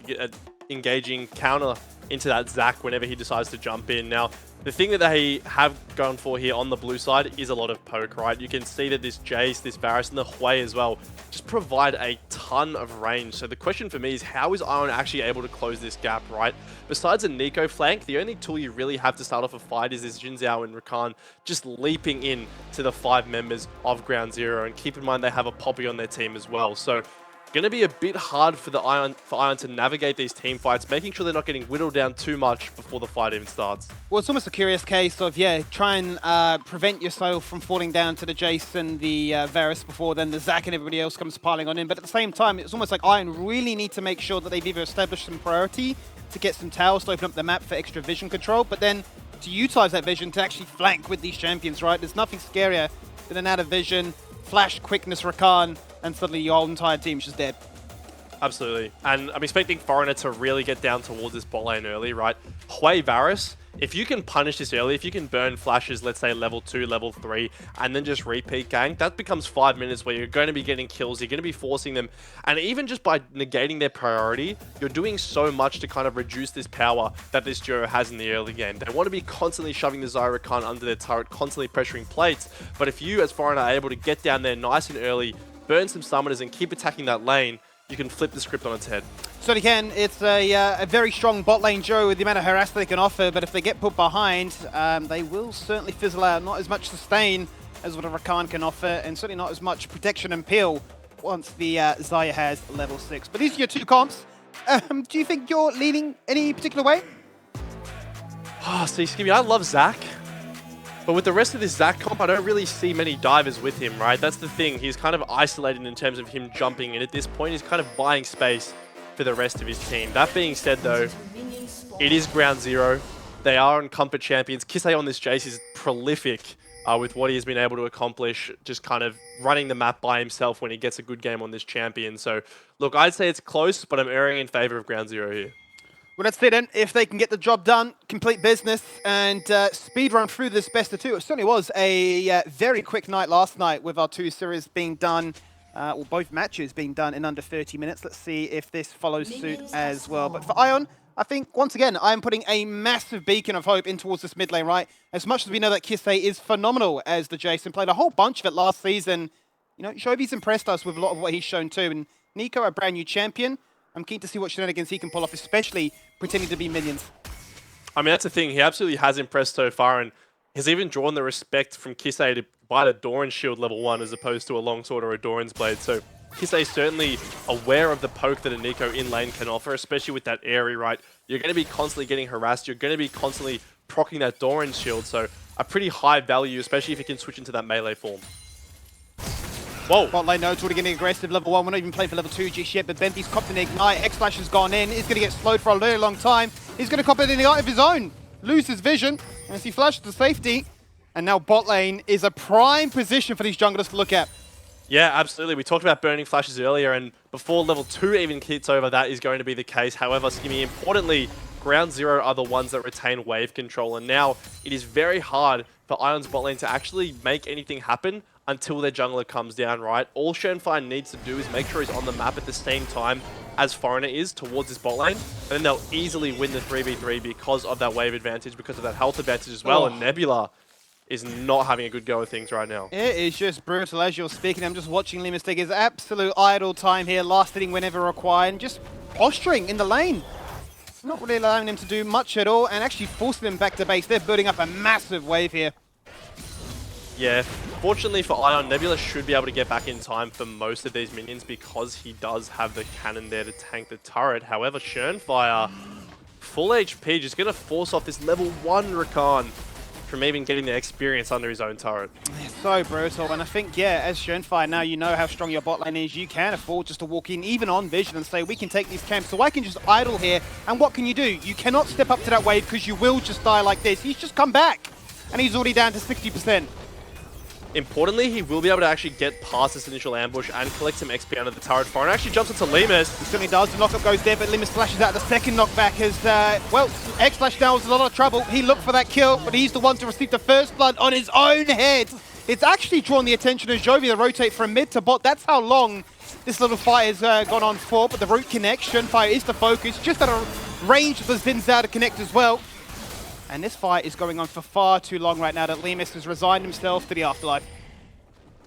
engaging counter into that Zac whenever he decides to jump in. Now, the thing that they have gone for here on the blue side is a lot of poke, right? You can see that this Jace, this Varus, and the Hui as well just provide a ton of range. So the question for me is, how is Ion actually able to close this gap, right? Besides a Nico flank, the only tool you really have to start off a fight is this Jin Zhao and Rakan just leaping in to the 5 members of Ground Zero. And keep in mind, they have a Poppy on their team as well. So going to be a bit hard for Ion to navigate these team fights, making sure they're not getting whittled down too much before the fight even starts. Well, it's almost a curious case of, yeah, try and prevent yourself from falling down to the Jace and the Varus before then the Zac and everybody else comes piling on in. But at the same time, it's almost like Ion really need to make sure that they've either established some priority to get some towers to open up the map for extra vision control, but then to utilize that vision to actually flank with these champions, right? There's nothing scarier than an out of vision, flash, quickness, Rakan, and suddenly your whole entire team's just dead. Absolutely. And I'm expecting Foreigner to really get down towards this bot lane early, right? Hui Varus, if you can punish this early, if you can burn flashes, let's say level 2, level 3, and then just repeat gank, that becomes 5 minutes where you're going to be getting kills, you're going to be forcing them, and even just by negating their priority, you're doing so much to kind of reduce this power that this duo has in the early game. They want to be constantly shoving the Zyra Khan under their turret, constantly pressuring plates, but if you as Foreigner are able to get down there nice and early, burn some summoners and keep attacking that lane, you can flip the script on its head. Certainly can. It's a very strong bot lane duo with the amount of harass they can offer, but if they get put behind, they will certainly fizzle out. Not as much sustain as what a Rakan can offer, and certainly not as much protection and peel once the Xayah has level 6. But these are your two comps. Do you think you're leaning any particular way? See, Skibby, I love Zac. But with the rest of this Zac comp, I don't really see many divers with him, right? That's the thing. He's kind of isolated in terms of him jumping in. At this point, he's kind of buying space for the rest of his team. That being said, though, it is Ground Zero. They are incumbent champions. Kisei on this Jace is prolific with what he has been able to accomplish, just kind of running the map by himself when he gets a good game on this champion. So, look, I'd say it's close, but I'm erring in favor of Ground Zero here. Well, let's see then. If they can get the job done, complete business, and speed run through this best of 2. It certainly was a very quick night last night with our 2 series being done, or both matches being done in under 30 minutes. Let's see if this follows suit as well. But for Ion, I think, once again, I'm putting a massive beacon of hope in towards this mid lane, right? As much as we know that Kisei is phenomenal as the Jason, played a whole bunch of it last season. You know, Shobi's impressed us with a lot of what he's shown too. And Nico, a brand new champion, I'm keen to see what shenanigans he can pull off, especially pretending to be minions. I mean, that's the thing. He absolutely has impressed so far, and has even drawn the respect from Kisei to bite a Doran's shield level 1 as opposed to a longsword or a Doran's blade. So Kisei is certainly aware of the poke that a Nico in lane can offer, especially with that airy, right? You're going to be constantly getting harassed. You're going to be constantly proccing that Doran's shield. So a pretty high value, especially if you can switch into that melee form. Whoa. Bot lane nodes already getting aggressive. Level 1, we're not even playing for level 2 just yet, but Bentley's copped an ignite. X-Flash has gone in. He's going to get slowed for a very long time. He's going to cop an ignite of his own. Lose his vision as he flashes to safety. And now bot lane is a prime position for these junglers to look at. Yeah, absolutely. We talked about burning flashes earlier, and before level 2 even hits over, that is going to be the case. However, Skimmy, importantly, Ground Zero are the ones that retain wave control, and now it is very hard for Ion's bot lane to actually make anything happen until their jungler comes down, right? All Shenfire needs to do is make sure he's on the map at the same time as Foreigner is towards his bot lane, and then they'll easily win the 3v3 because of that wave advantage, because of that health advantage as well, and Nebula is not having a good go of things right now. It is just brutal as you're speaking. I'm just watching Limus take his absolute idle time here, last hitting whenever required, and just posturing in the lane. Not really allowing him to do much at all, and actually forcing him back to base. They're building up a massive wave here. Yeah, fortunately for Ion, Nebula should be able to get back in time for most of these minions because he does have the cannon there to tank the turret. However, Shenfire, full HP, just going to force off this level 1 Rakan from even getting the experience under his own turret. It's so brutal, and I think, yeah, as Shenfire, now you know how strong your bot lane is. You can afford just to walk in, even on vision, and say, we can take these camps, so I can just idle here. And what can you do? You cannot step up to that wave because you will just die like this. He's just come back, and he's already down to 60%. Importantly, he will be able to actually get past this initial ambush and collect some XP under the turret. Foreigner actually jumps into Limus. He certainly does. The knockup goes there, but Limus flashes out the second knockback as, well, X-Flash now is in a lot of trouble. He looked for that kill, but he's the one to receive the first blood on his own head. It's actually drawn the attention of Jovi to rotate from mid to bot. That's how long this little fight has gone on for, but the root connect, Shenfire is the focus, just at a range for Zinzao to connect as well. And this fight is going on for far too long right now that Lemus has resigned himself to the afterlife.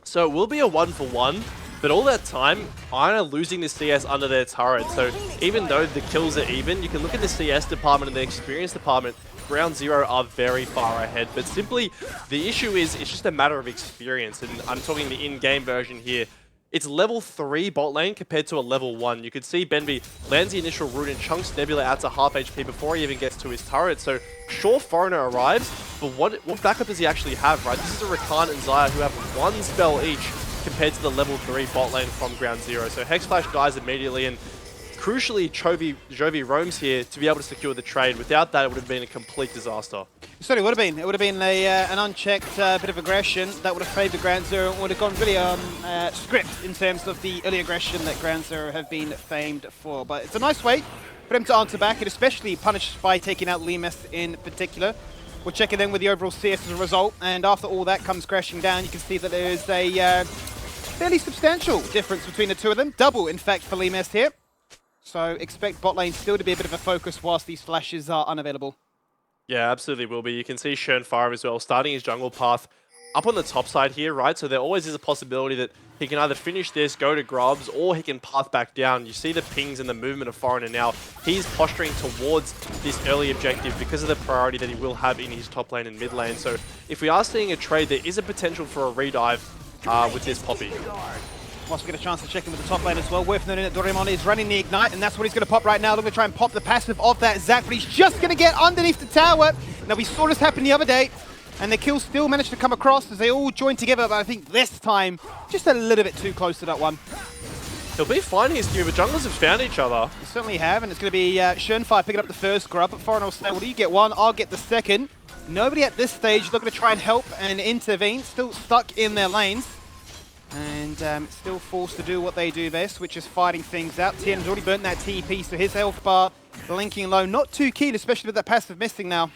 So it will be a 1-for-1, but all that time, Iron are losing the CS under their turret. So even though the kills are even, you can look at the CS department and the experience department. Ground Zero are very far ahead, but simply the issue is it's just a matter of experience, and I'm talking the in-game version here. It's level 3 bot lane compared to a level 1. You could see Benby lands the initial root and chunks Nebula out to half HP before he even gets to his turret. So sure, Foreigner arrives, but what backup does he actually have, right? This is a Rakan and Xayah who have 1 spell each compared to the level 3 bot lane from Ground Zero. So Hex Flash dies immediately, and crucially, Jovi roams here to be able to secure the trade. Without that, it would have been a complete disaster. It certainly would have been. It would have been an unchecked bit of aggression that would have favoured Ground Zero and would have gone really script in terms of the early aggression that Ground Zero have been famed for. But it's a nice way for them to answer back, and especially punished by taking out Lemus in particular. We're checking in with the overall CS as a result, and after all that comes crashing down, you can see that there is a fairly substantial difference between the two of them. Double, in fact, for Lemus here. So expect bot lane still to be a bit of a focus whilst these flashes are unavailable. Yeah, absolutely will be. You can see Schönfire as well, starting his jungle path up on the top side here, right? So there always is a possibility that he can either finish this, go to grubs, or he can path back down. You see the pings and the movement of Foreigner now. He's posturing towards this early objective because of the priority that he will have in his top lane and mid lane. So if we are seeing a trade, there is a potential for a redive with this Poppy. Once we get a chance to check in with the top lane as well, worth noting that Doraemon is running the Ignite, and that's what he's going to pop right now. They're going to try and pop the passive of that Zac, but he's just going to get underneath the tower. Now, we saw this happen the other day, and the kills still managed to come across as they all joined together, but I think this time, just a little bit too close to that one. He'll be finding his new, but junglers have found each other. They certainly have, and it's going to be Schönfire picking up the first grub, but Foreigner will say, well, you get one, I'll get the second. Nobody at this stage looking to try and help and intervene, still stuck in their lanes. And still forced to do what they do best, which is fighting things out. Tien's already burnt that TP, so his health bar linking low. Not too keen, especially with that passive missing now.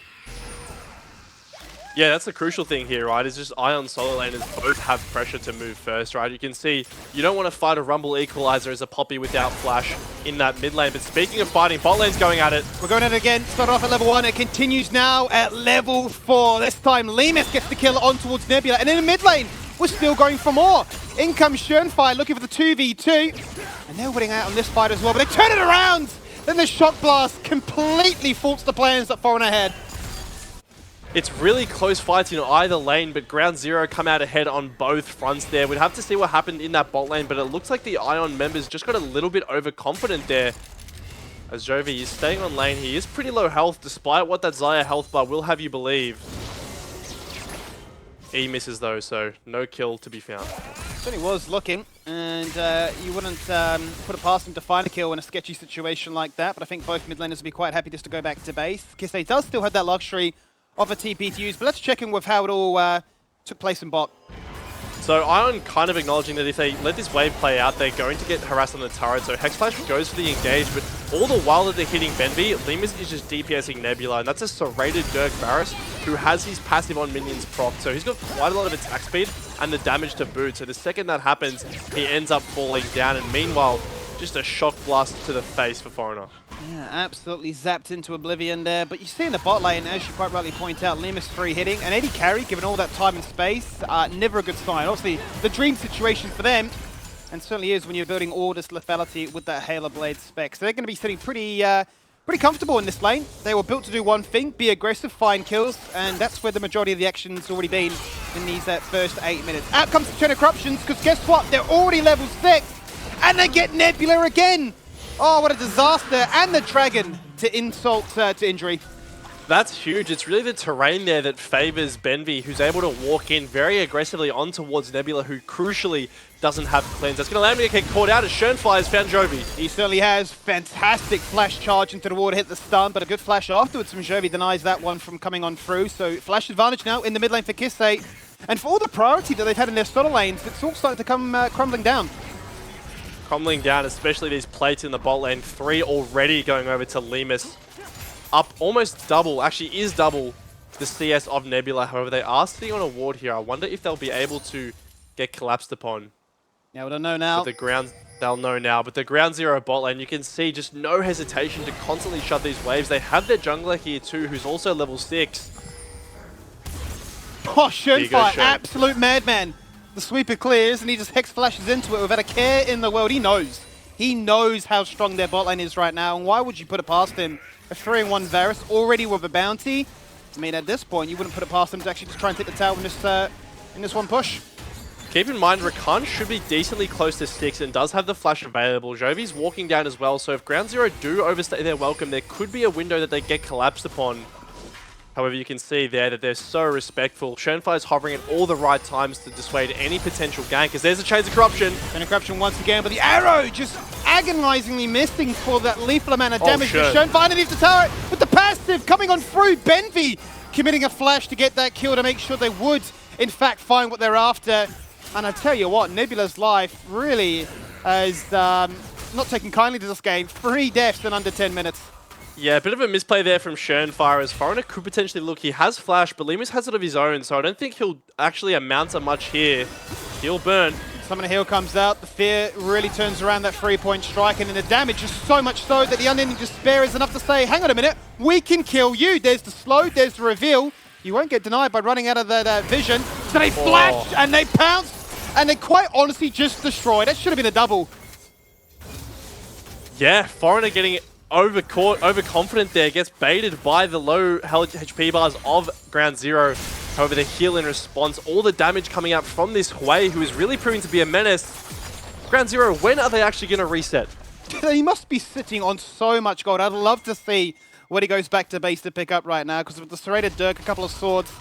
Yeah, that's the crucial thing here, right? Is just Ion solo laners both have pressure to move first, right? You can see you don't want to fight a Rumble Equalizer as a Poppy without Flash in that mid lane. But speaking of fighting, bot lane's going at it. We're going at it again. Started off at level 1. It continues now at level 4. This time, Lemus gets the kill on towards Nebula. And in the mid lane, we're still going for more. In comes Schönfire looking for the 2v2. And they're winning out on this fight as well. But they turn it around. Then the Shock Blast completely faults the plans that Foreigner had. It's really close fights in either lane, but Ground Zero come out ahead on both fronts there. We'd have to see what happened in that bot lane, but it looks like the Ion members just got a little bit overconfident there. As Jovi is staying on lane, he is pretty low health, despite what that Xayah health bar will have you believe. He misses though, so no kill to be found. Certainly was looking, and you wouldn't put it past him to find a kill in a sketchy situation like that, but I think both mid laners would be quite happy just to go back to base. Kisei does still have that luxury of a TP to use, but let's check in with how it all took place in bot. So Ion kind of acknowledging that if they let this wave play out, they're going to get harassed on the turret. So Hex Flash goes for the engage, but all the while that they're hitting Benby, Lemus is just DPSing Nebula, and that's a serrated Dirk Barris who has his passive on minions proc. So he's got quite a lot of attack speed and the damage to boot. So the second that happens, he ends up falling down, and meanwhile, just a shock blast to the face for Foreigner. Yeah, absolutely zapped into oblivion there. But you see in the bot lane, as you quite rightly point out, Lemus free hitting. And AD carry, given all that time and space, never a good sign. Obviously, the dream situation for them, and certainly is when you're building all this lethality with that Halo Blade spec. So they're going to be sitting pretty comfortable in this lane. They were built to do one thing, be aggressive, find kills, and that's where the majority of the action's already been in these first 8 minutes. Out comes the Chain of Corruptions, because guess what? They're already level 6, and they get Nebula again! Oh, what a disaster, and the Dragon to insult to injury. That's huge. It's really the terrain there that favors Benby, who's able to walk in very aggressively on towards Nebula, who crucially doesn't have cleanse. That's going to allow me to get caught out as Schönfire has found Jovi. He certainly has. Fantastic flash charge into the wall to hit the stun, but a good flash afterwards from Jovi denies that one from coming on through. So flash advantage now in the mid lane for Kisei. And for all the priority that they've had in their solo lanes, it's all starting to come crumbling down. Crumbling down, especially these plates in the bot lane. 3 already going over to Lemus. Up almost double, actually is double the CS of Nebula. However, they are sitting on a ward here. I wonder if they'll be able to get collapsed upon. Yeah, we don't know now. But the ground, they'll know now. But the ground zero bot lane, you can see just no hesitation to constantly shut these waves. They have their jungler here too, who's also level 6. Oh, Schönfire, absolute madman. The sweeper clears and he just hex flashes into it without a care in the world. He knows. He knows how strong their bot lane is right now, and why would you put it past him? A 3-in-1 Varus already with a bounty. I mean, at this point, you wouldn't put it past him to actually just try and take the tower in this one push. Keep in mind, Rakan should be decently close to 6 and does have the flash available. Jovi's walking down as well, so if Ground Zero do overstay their welcome, there could be a window that they get collapsed upon. However, you can see there that they're so respectful. Schönfire's hovering at all the right times to dissuade any potential gank, because there's a Chains of Corruption. Chains of Corruption once again, but the arrow just agonizingly missing for that lethal amount of damage. Schönfire underneath the turret with the passive coming on through. Benvi committing a flash to get that kill to make sure they would, in fact, find what they're after. And I tell you what, Nebula's life really is not taking kindly to this game. 3 deaths in under 10 minutes. Yeah, a bit of a misplay there from Schönfire, as Foreigner could potentially look. He has flash, but Limus has it of his own, so I don't think he'll actually amount to much here. He'll burn. Summoner Heal comes out. The fear really turns around that 3-point strike, and then the damage is so much so that the unending despair is enough to say, hang on a minute, we can kill you. There's the slow, there's the reveal. You won't get denied by running out of that vision. So they flash and they pounce, and they quite honestly just destroy. That should have been a double. Yeah, Foreigner getting overconfident there, gets baited by the low HP bars of Ground Zero. However, the heal in response, all the damage coming out from this Hui, who is really proving to be a menace. Ground Zero, when are they actually going to reset? He must be sitting on so much gold. I'd love to see what he goes back to base to pick up right now, because with the Serrated Dirk, a couple of swords,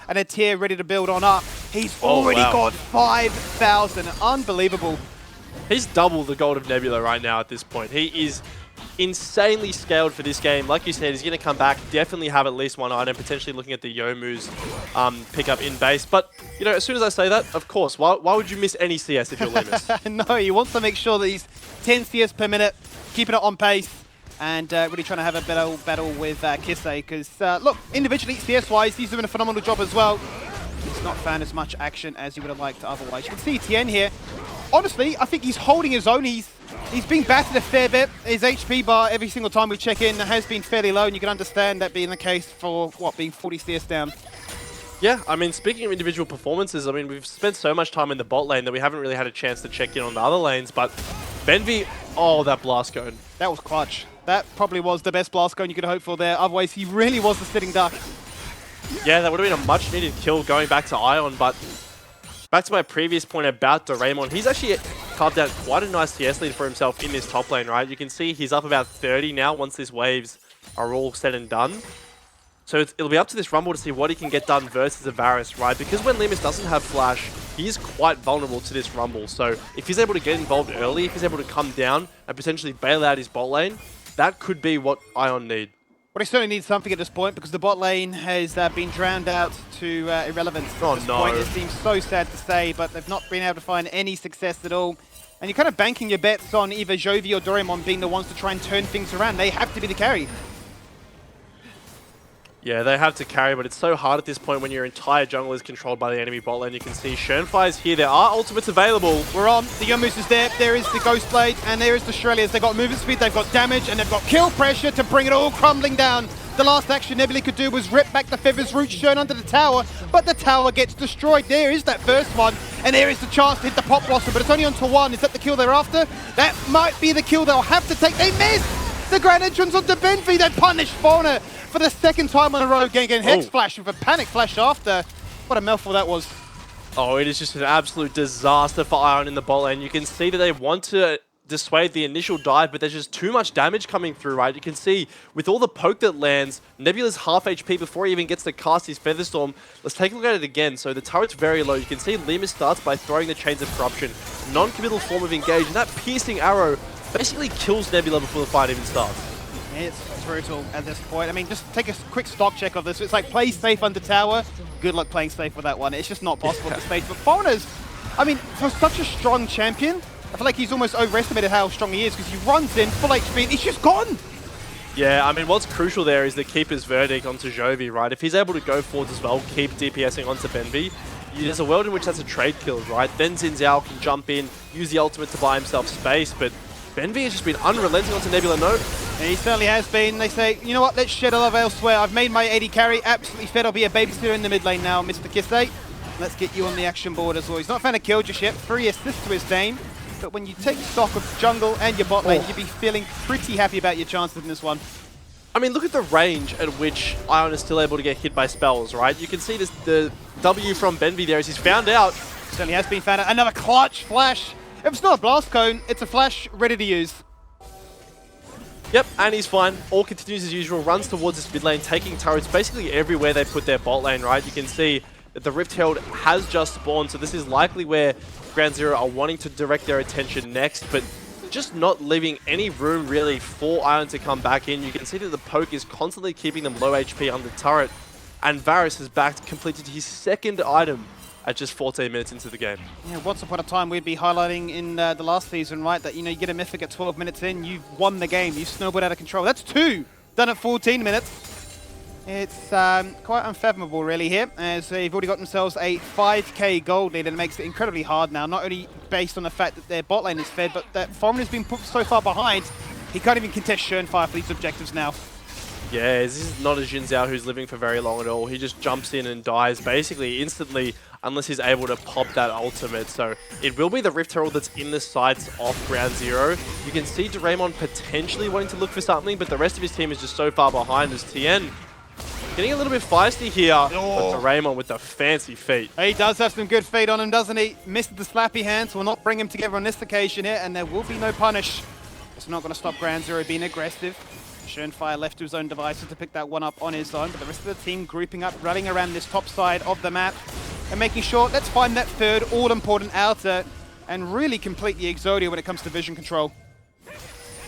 and a tier ready to build on up, he's already got 5,000. Unbelievable. He's double the gold of Nebula right now at this point. He is insanely scaled for this game. Like you said, he's going to come back, definitely have at least one item, potentially looking at the Yomu's pickup in base. But, you know, as soon as I say that, of course, why would you miss any CS if you're Limus? No, he wants to make sure that he's 10 CS per minute, keeping it on pace, and really trying to have a battle with Kisei. Because, look, individually, CS-wise, he's doing a phenomenal job as well. He's not found as much action as he would have liked otherwise. You can see Tien here. Honestly, I think he's holding his own. He's being battered a fair bit. His HP bar every single time we check in has been fairly low, and you can understand that being the case for, what, being 40 CS down. Yeah, I mean, speaking of individual performances, I mean, we've spent so much time in the bot lane that we haven't really had a chance to check in on the other lanes, but Benvi, oh, that blast cone. That was clutch. That probably was the best blast cone you could hope for there. Otherwise, he really was the sitting duck. Yeah, that would have been a much-needed kill going back to Ion, but back to my previous point about Doraemon, he's actually carved out quite a nice CS lead for himself in this top lane, right? You can see he's up about 30 now once these waves are all said and done. So it'll be up to this Rumble to see what he can get done versus a Varus, right? Because when Limus doesn't have flash, he is quite vulnerable to this Rumble. So if he's able to get involved early, if he's able to come down and potentially bail out his bot lane, that could be what Ion need. But he certainly needs something at this point, because the bot lane has been drowned out to irrelevance at this point. It seems so sad to say, but they've not been able to find any success at all. And you're kind of banking your bets on either Jovi or Doraemon being the ones to try and turn things around. They have to be the carry. Yeah, they have to carry, but it's so hard at this point when your entire jungle is controlled by the enemy bot lane. You can see Schönfire's here. There are ultimates available. We're on. The Yomu's is there. There is the Ghost Blade, and there is the Shurelias. They've got movement speed, they've got damage, and they've got kill pressure to bring it all crumbling down. The last action Nebula could do was rip back the Feather's Root shown under the tower, but the tower gets destroyed. There is that first one, and there is the chance to hit the Pop Blossom, but it's only onto one. Is that the kill they're after? That might be the kill they'll have to take. They miss! The Grand Entrance onto Benvi. They punish Fauna for the second time on a row, getting Hex Flash with a Panic Flash after. What a mouthful that was. Oh, it is just an absolute disaster for Ion in the bot lane. You can see that they want to dissuade the initial dive, but there's just too much damage coming through, right? You can see with all the poke that lands, Nebula's half HP before he even gets to cast his Featherstorm. Let's take a look at it again. So the turret's very low. You can see Limus starts by throwing the Chains of Corruption. Non-committal form of engage, and that piercing arrow basically kills Nebula before the fight even starts. It's brutal at this point. I mean, just take a quick stock check of this. It's like, play safe under tower. Good luck playing safe with that one. It's just not possible at this stage. But Foreigner's, I mean, for such a strong champion, I feel like he's almost overestimated how strong he is, because he runs in full HP and he's just gone. Yeah, I mean, what's crucial there is the Keeper's Verdict onto Jovi, right? If he's able to go forwards as well, keep DPSing onto Benvi, there's a world in which that's a trade kill, right? Then Xin Zhao can jump in, use the ultimate to buy himself space, but Benvi has just been unrelenting onto Nebula Node. He certainly has been. They say, you know what, let's shed a love elsewhere. I've made my AD carry absolutely fit. I'll be a babysitter in the mid lane now, Mr. Kisei. Let's get you on the action board as well. He's not found a kill just yet. 3 assists to his name. But when you take stock of jungle and your bot lane, you'd be feeling pretty happy about your chances in this one. I mean, look at the range at which Ion is still able to get hit by spells, right? You can see this, the W from Benvi there as he's found out. Certainly has been found out. Another clutch flash. If it's not a blast cone, it's a flash ready to use. Yep, and he's fine. All continues as usual, runs towards this mid lane, taking turrets basically everywhere they put their bot lane, right? You can see that the Rift Herald has just spawned, so this is likely where Ground Zero are wanting to direct their attention next, but just not leaving any room really for Ion to come back in. You can see that the poke is constantly keeping them low HP under turret, and Varus has completed his second item at just 14 minutes into the game. Yeah, once upon a time we'd be highlighting in the last season, right, that you get a mythic at 12 minutes in, you've won the game, you snowballed out of control. That's 2 done at 14 minutes. It's quite unfathomable really here, as they've already got themselves a 5k gold lead, and it makes it incredibly hard now, not only based on the fact that their bot lane is fed, but that Foreign has been put so far behind, he can't even contest Schönfire for these objectives now. Yeah, this is not a Xin Zhao who's living for very long at all. He just jumps in and dies basically instantly unless he's able to pop that ultimate. So it will be the Rift Herald that's in the sights of Ground Zero. You can see Doraemon potentially wanting to look for something, but the rest of his team is just so far behind as Tien getting a little bit feisty here. But Doraemon with the fancy feet. He does have some good feet on him, doesn't he? Missed the slappy hands, will not bring him together on this occasion here, and there will be no punish. It's not going to stop Ground Zero being aggressive. Schönfire left to his own devices to pick that one up on his own, but the rest of the team grouping up, running around this top side of the map and making sure, let's find that third all-important outer and really complete the Exodia when it comes to vision control.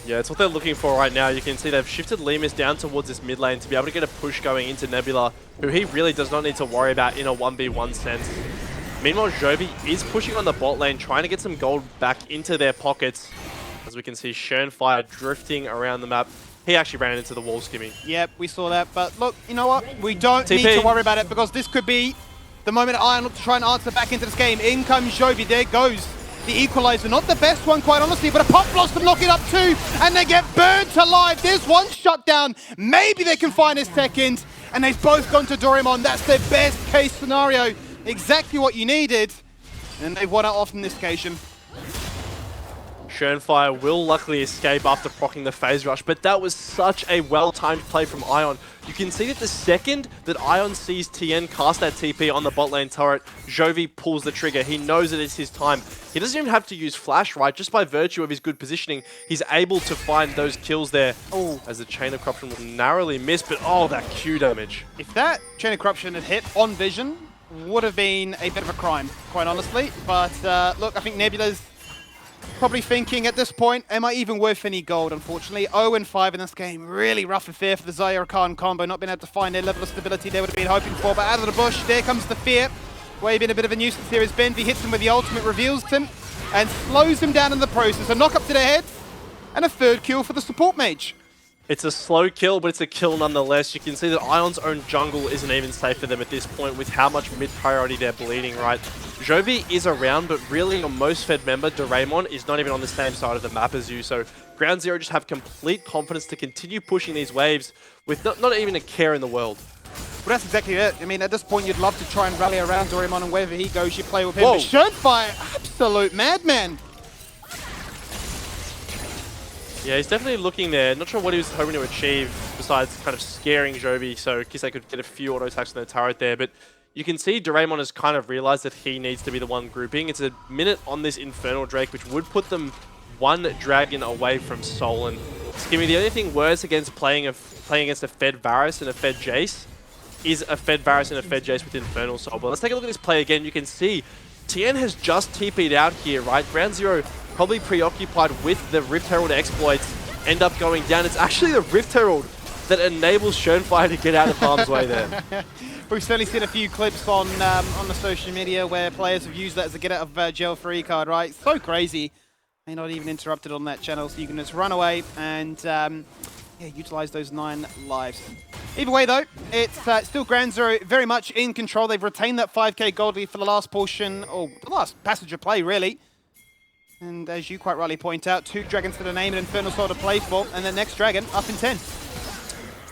Yeah, it's what they're looking for right now. You can see they've shifted Lemus down towards this mid lane to be able to get a push going into Nebula, who he really does not need to worry about in a 1v1 sense. Meanwhile, Jovi is pushing on the bot lane, trying to get some gold back into their pockets. As we can see Schönfire drifting around the map. He actually ran into the wall skimming. Yep, we saw that. But look, you know what? We don't need to worry about it, because this could be the moment Ion look to try and answer back into this game. In comes Jovi. There goes the equalizer. Not the best one, quite honestly, but a pop blossom knock it up too, and they get burnt alive. There's one shut down. Maybe they can find his second, and they've both gone to Doraemon. That's their best case scenario. Exactly what you needed, and they've won it off in this occasion. Schönfire will luckily escape after proccing the phase rush, but that was such a well-timed play from Ion. You can see that the second that Ion sees Tien cast that TP on the bot lane turret, Jovi pulls the trigger. He knows that it's his time. He doesn't even have to use flash, right? Just by virtue of his good positioning, he's able to find those kills there. Oh, as the Chain of Corruption will narrowly miss, but oh, that Q damage. If that Chain of Corruption had hit on vision, would have been a bit of a crime, quite honestly. But look, I think Nebula's probably thinking at this point, am I even worth any gold, unfortunately? 0-5 in this game. Really rough affair for the Zaya Khan combo. Not being able to find their level of stability they would have been hoping for. But out of the bush, there comes the fear. Waving a bit of a nuisance here as Benvi hits him with the ultimate, reveals him, and slows him down in the process. A knock up to the head, and a third kill for the support mage. It's a slow kill, but it's a kill nonetheless. You can see that Ion's own jungle isn't even safe for them at this point with how much mid-priority they're bleeding, right? Jovi is around, but really your most fed member, Doraemon, is not even on the same side of the map as you. So Ground Zero just have complete confidence to continue pushing these waves with not even a care in the world. Well, that's exactly it. I mean, at this point, you'd love to try and rally around Doraemon, and wherever he goes, you play with him. Whoa. But Schönfire, absolute madman. Yeah, he's definitely looking there. Not sure what he was hoping to achieve besides kind of scaring Jovi, so Kisei could get a few auto attacks on the turret there. But you can see Doraemon has kind of realized that he needs to be the one grouping. It's a minute on this Infernal Drake, which would put them one dragon away from Solon. Skimmy, the only thing worse against playing against a fed Varus and a fed Jace is a fed Varus and a fed Jace with Infernal Soul. But let's take a look at this play again. You can see Tien has just TP'd out here, right? Ground Zero probably preoccupied with the Rift Herald exploits, end up going down. It's actually the Rift Herald that enables Schönfire to get out of harm's way there. We've certainly seen a few clips on the social media where players have used that as a get out of jail free card, right? So crazy. They're not even interrupted on that channel, so you can just run away and utilize those 9 lives. Either way, though, it's still Ground Zero very much in control. They've retained that 5k gold lead for the last portion, or the last passage of play, really. And as you quite rightly point out, 2 dragons to the name and Infernal Soul to play for, and the next dragon up in 10.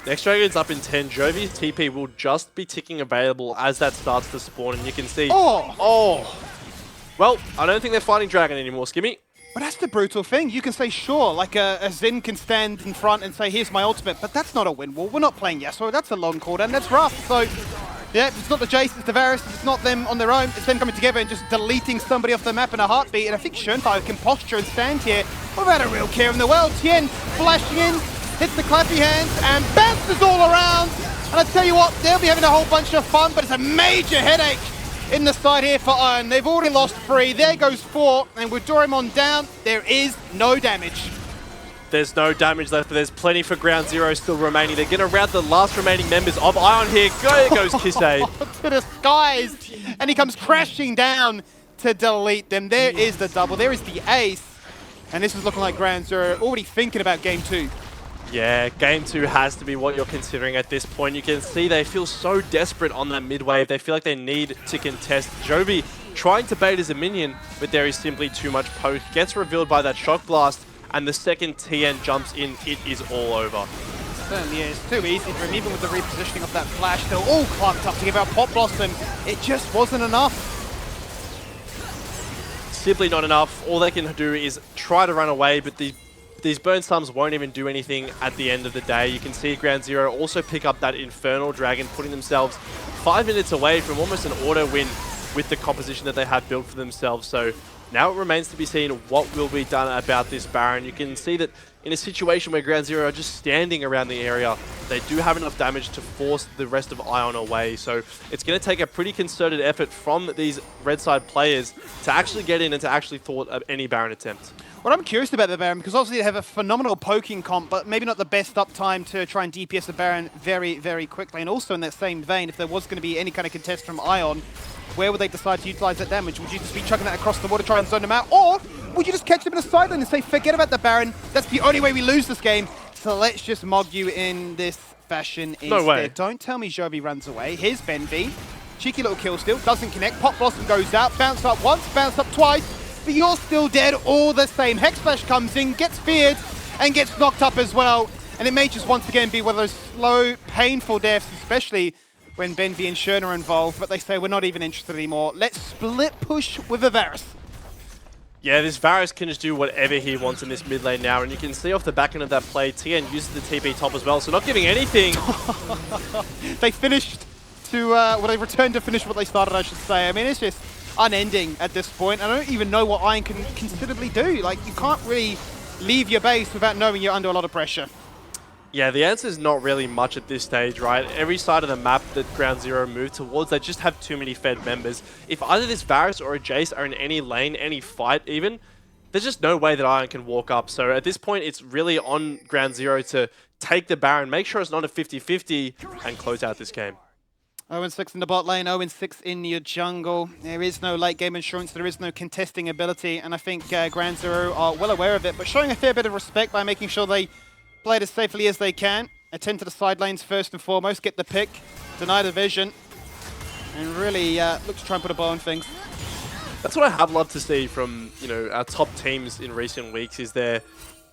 Next dragon's up in 10. Jovi's TP will just be ticking available as that starts to spawn, and you can see... Oh! Well, I don't think they're fighting dragon anymore, Skimmy. But that's the brutal thing. You can say, sure, like a Xin can stand in front and say, here's my ultimate, but that's not a win wall. We're not playing Yasuo. That's a long cooldown. That's rough. So, yeah, it's not the Jace, it's the Varus. It's not them on their own. It's them coming together and just deleting somebody off the map in a heartbeat. And I think Schönfire can posture and stand here without a real care in the world. Tien flashing in, hits the clappy hands, and bounces all around. And I tell you what, they'll be having a whole bunch of fun, but it's a major headache in the side here for Iron. They've already lost 3, there goes 4, and with Doraemon down, there is no damage. There's no damage left, but there's plenty for Ground Zero still remaining. They're going to rout the last remaining members of Iron here. There goes Kisei. To the skies, and he comes crashing down to delete them. There is the double, there is the ace, and this is looking like Ground Zero already thinking about game 2. Yeah, game 2 has to be what you're considering at this point. You can see they feel so desperate on that mid wave. They feel like they need to contest. Jovi trying to bait as a minion, but there is simply too much poke. Gets revealed by that shock blast, and the second TN jumps in, it is all over. Certainly is. Too easy for him, even with the repositioning of that flash. They're all clumped up to give out Pop Blossom. It just wasn't enough. Simply not enough. All they can do is try to run away, but these burn slums won't even do anything at the end of the day. You can see Ground Zero also pick up that Infernal Dragon, putting themselves 5 minutes away from almost an auto win with the composition that they have built for themselves. So now it remains to be seen what will be done about this Baron. You can see that in a situation where Ground Zero are just standing around the area, they do have enough damage to force the rest of Ion away. So it's going to take a pretty concerted effort from these red side players to actually get in and to actually thwart any Baron attempt. What I'm curious about the Baron, because obviously they have a phenomenal poking comp, but maybe not the best uptime to try and DPS the Baron very, very quickly. And also in that same vein, if there was going to be any kind of contest from Ion, where would they decide to utilize that damage? Would you just be chucking that across the water, try and zone them out? Or would you just catch them in a side lane and say, forget about the Baron, that's the only way we lose this game, so let's just mog you in this fashion instead. No way. Don't tell me Jovi runs away. Here's Benvi. Cheeky little kill steal, doesn't connect. Pop Blossom goes out, bounce up once, bounce up twice, but you're still dead all the same. Hex Flash comes in, gets feared, and gets knocked up as well. And it may just once again be one of those slow, painful deaths, especially when Benvi and Schön are involved, but they say we're not even interested anymore. Let's split push with a Varus. Yeah, this Varus can just do whatever he wants in this mid lane now, and you can see off the back end of that play, TN uses the TP top as well, so not giving anything. They finished to, well, they returned to finish what they started, I should say. I mean, it's just unending at this point. I don't even know what Iron can considerably do. Like, you can't really leave your base without knowing you're under a lot of pressure. Yeah, the answer is not really much at this stage, right? Every side of the map that Ground Zero move towards, they just have too many fed members. If either this Varus or a Jace are in any lane, any fight even, there's just no way that Iron can walk up. So at this point, it's really on Ground Zero to take the Baron, make sure it's not a 50-50, and close out this game. 0-6 in the bot lane, 0-6 in your jungle. There is no late game insurance, there is no contesting ability, and I think Ground Zero are well aware of it, but showing a fair bit of respect by making sure they play it as safely as they can. Attend to the side lanes first and foremost, get the pick, deny the vision, and really look to try and put a bow on things. That's what I have loved to see from, you know, our top teams in recent weeks, is their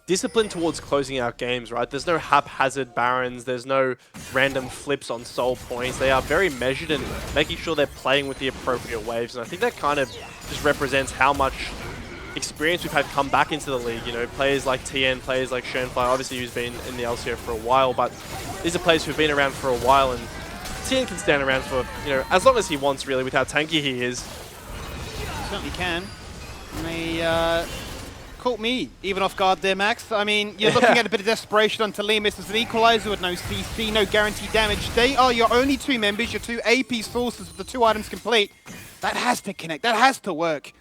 discipline towards closing out games, right? There's no haphazard Barons, there's no random flips on soul points. They are very measured and making sure they're playing with the appropriate waves, and I think that kind of just represents how much experience we've had come back into the league. You know, players like TN, players like Schönfire, obviously who's been in the LCO for a while, but these are players who've been around for a while, and TN can stand around for, you know, as long as he wants, really, with how tanky he is. Certainly can. And they caught me even off guard there, Max. I mean, you're looking at a bit of desperation on Telemus as an equalizer with no CC, no guaranteed damage. They are your only 2 members, your 2 AP sources with the 2 items complete. That has to connect, that has to work.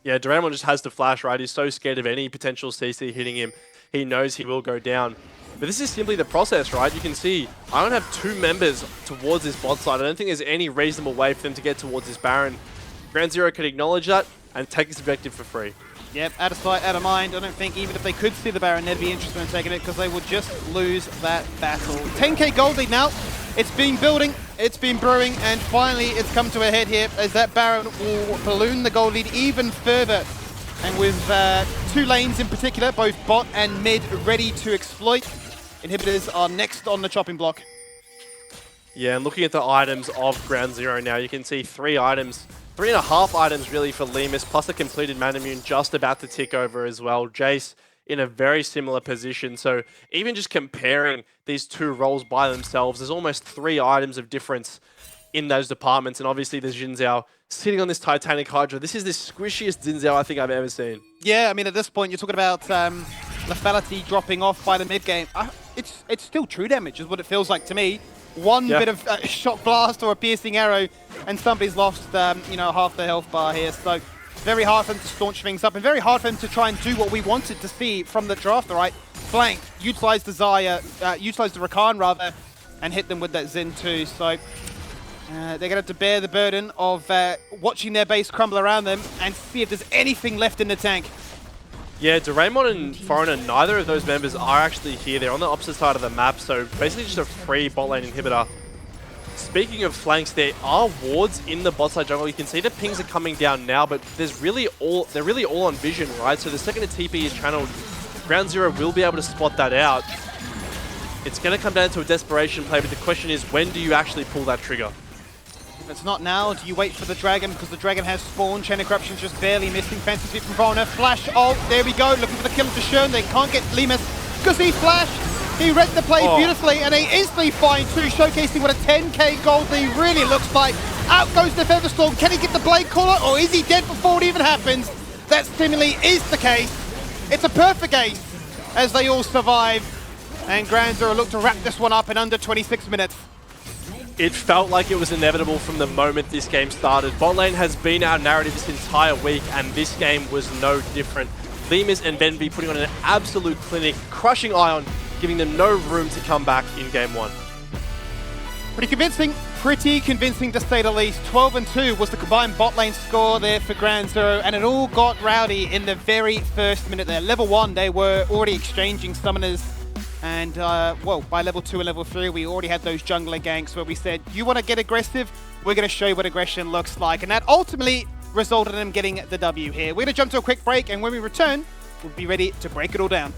Yeah, Doraemon just has to flash, right? He's so scared of any potential CC hitting him. He knows he will go down. But this is simply the process, right? You can see, I don't have 2 members towards this bot side. I don't think there's any reasonable way for them to get towards this Baron. Ground Zero can acknowledge that and take this objective for free. Yep, out of sight, out of mind. I don't think even if they could see the Baron, they'd be interested in taking it because they would just lose that battle. 10k gold lead now. It's been building, it's been brewing, and finally it's come to a head here as that Baron will balloon the gold lead even further. And with 2 lanes in particular, both bot and mid, ready to exploit, inhibitors are next on the chopping block. Yeah, and looking at the items of Ground Zero now, you can see 3 items. 3.5 items really for Lemus, plus a completed Manamune just about to tick over as well. Jace in a very similar position. So even just comparing these 2 roles by themselves, there's almost 3 items of difference in those departments. And obviously there's Xin Zhao sitting on this Titanic Hydra. This is the squishiest Xin Zhao I think I've ever seen. Yeah, I mean at this point you're talking about lethality dropping off by the mid game. It's still true damage is what it feels like to me. One bit of shock blast or a piercing arrow, and somebody's lost, you know, half the health bar here. So very hard for them to staunch things up, and very hard for them to try and do what we wanted to see from the draft. Right, flank, utilize the Zarya, utilize the Rakan rather, and hit them with that Xin too. So they're gonna have to bear the burden of watching their base crumble around them and see if there's anything left in the tank. Yeah, Doraemon and Foreigner, neither of those members are actually here. They're on the opposite side of the map, so basically just a free bot lane inhibitor. Speaking of flanks, there are wards in the bot side jungle. You can see the pings are coming down now, but they're really all on vision, right? So the second a TP is channeled, Ground Zero will be able to spot that out. It's going to come down to a desperation play, but the question is, when do you actually pull that trigger? If it's not now, do you wait for the Dragon? Because the Dragon has spawned. Chain of Corruption's just barely missing. Fancy sweep from Volner. Flash ult. There we go. Looking for the kill to Shern. They can't get Lemus because he flashed. He read the play beautifully, and they instantly find 2, showcasing what a 10k gold lead really looks like. Out goes the Featherstorm. Can he get the Blade Caller, or is he dead before it even happens? That seemingly is the case. It's a perfect ace as they all survive. And Ground Zero look to wrap this one up in under 26 minutes. It felt like it was inevitable from the moment this game started. Bot lane has been our narrative this entire week, and this game was no different. Lemus and Benvi putting on an absolute clinic, crushing Ion, giving them no room to come back in game 1. Pretty convincing to say the least. 12-2 was the combined bot lane score there for Ground Zero, and it all got rowdy in the very first minute there. Level 1, they were already exchanging summoners. And, well, by level 2 and level 3, we already had those jungler ganks where we said, you want to get aggressive? We're going to show you what aggression looks like. And that ultimately resulted in them getting the W here. We're going to jump to a quick break, and when we return, we'll be ready to break it all down.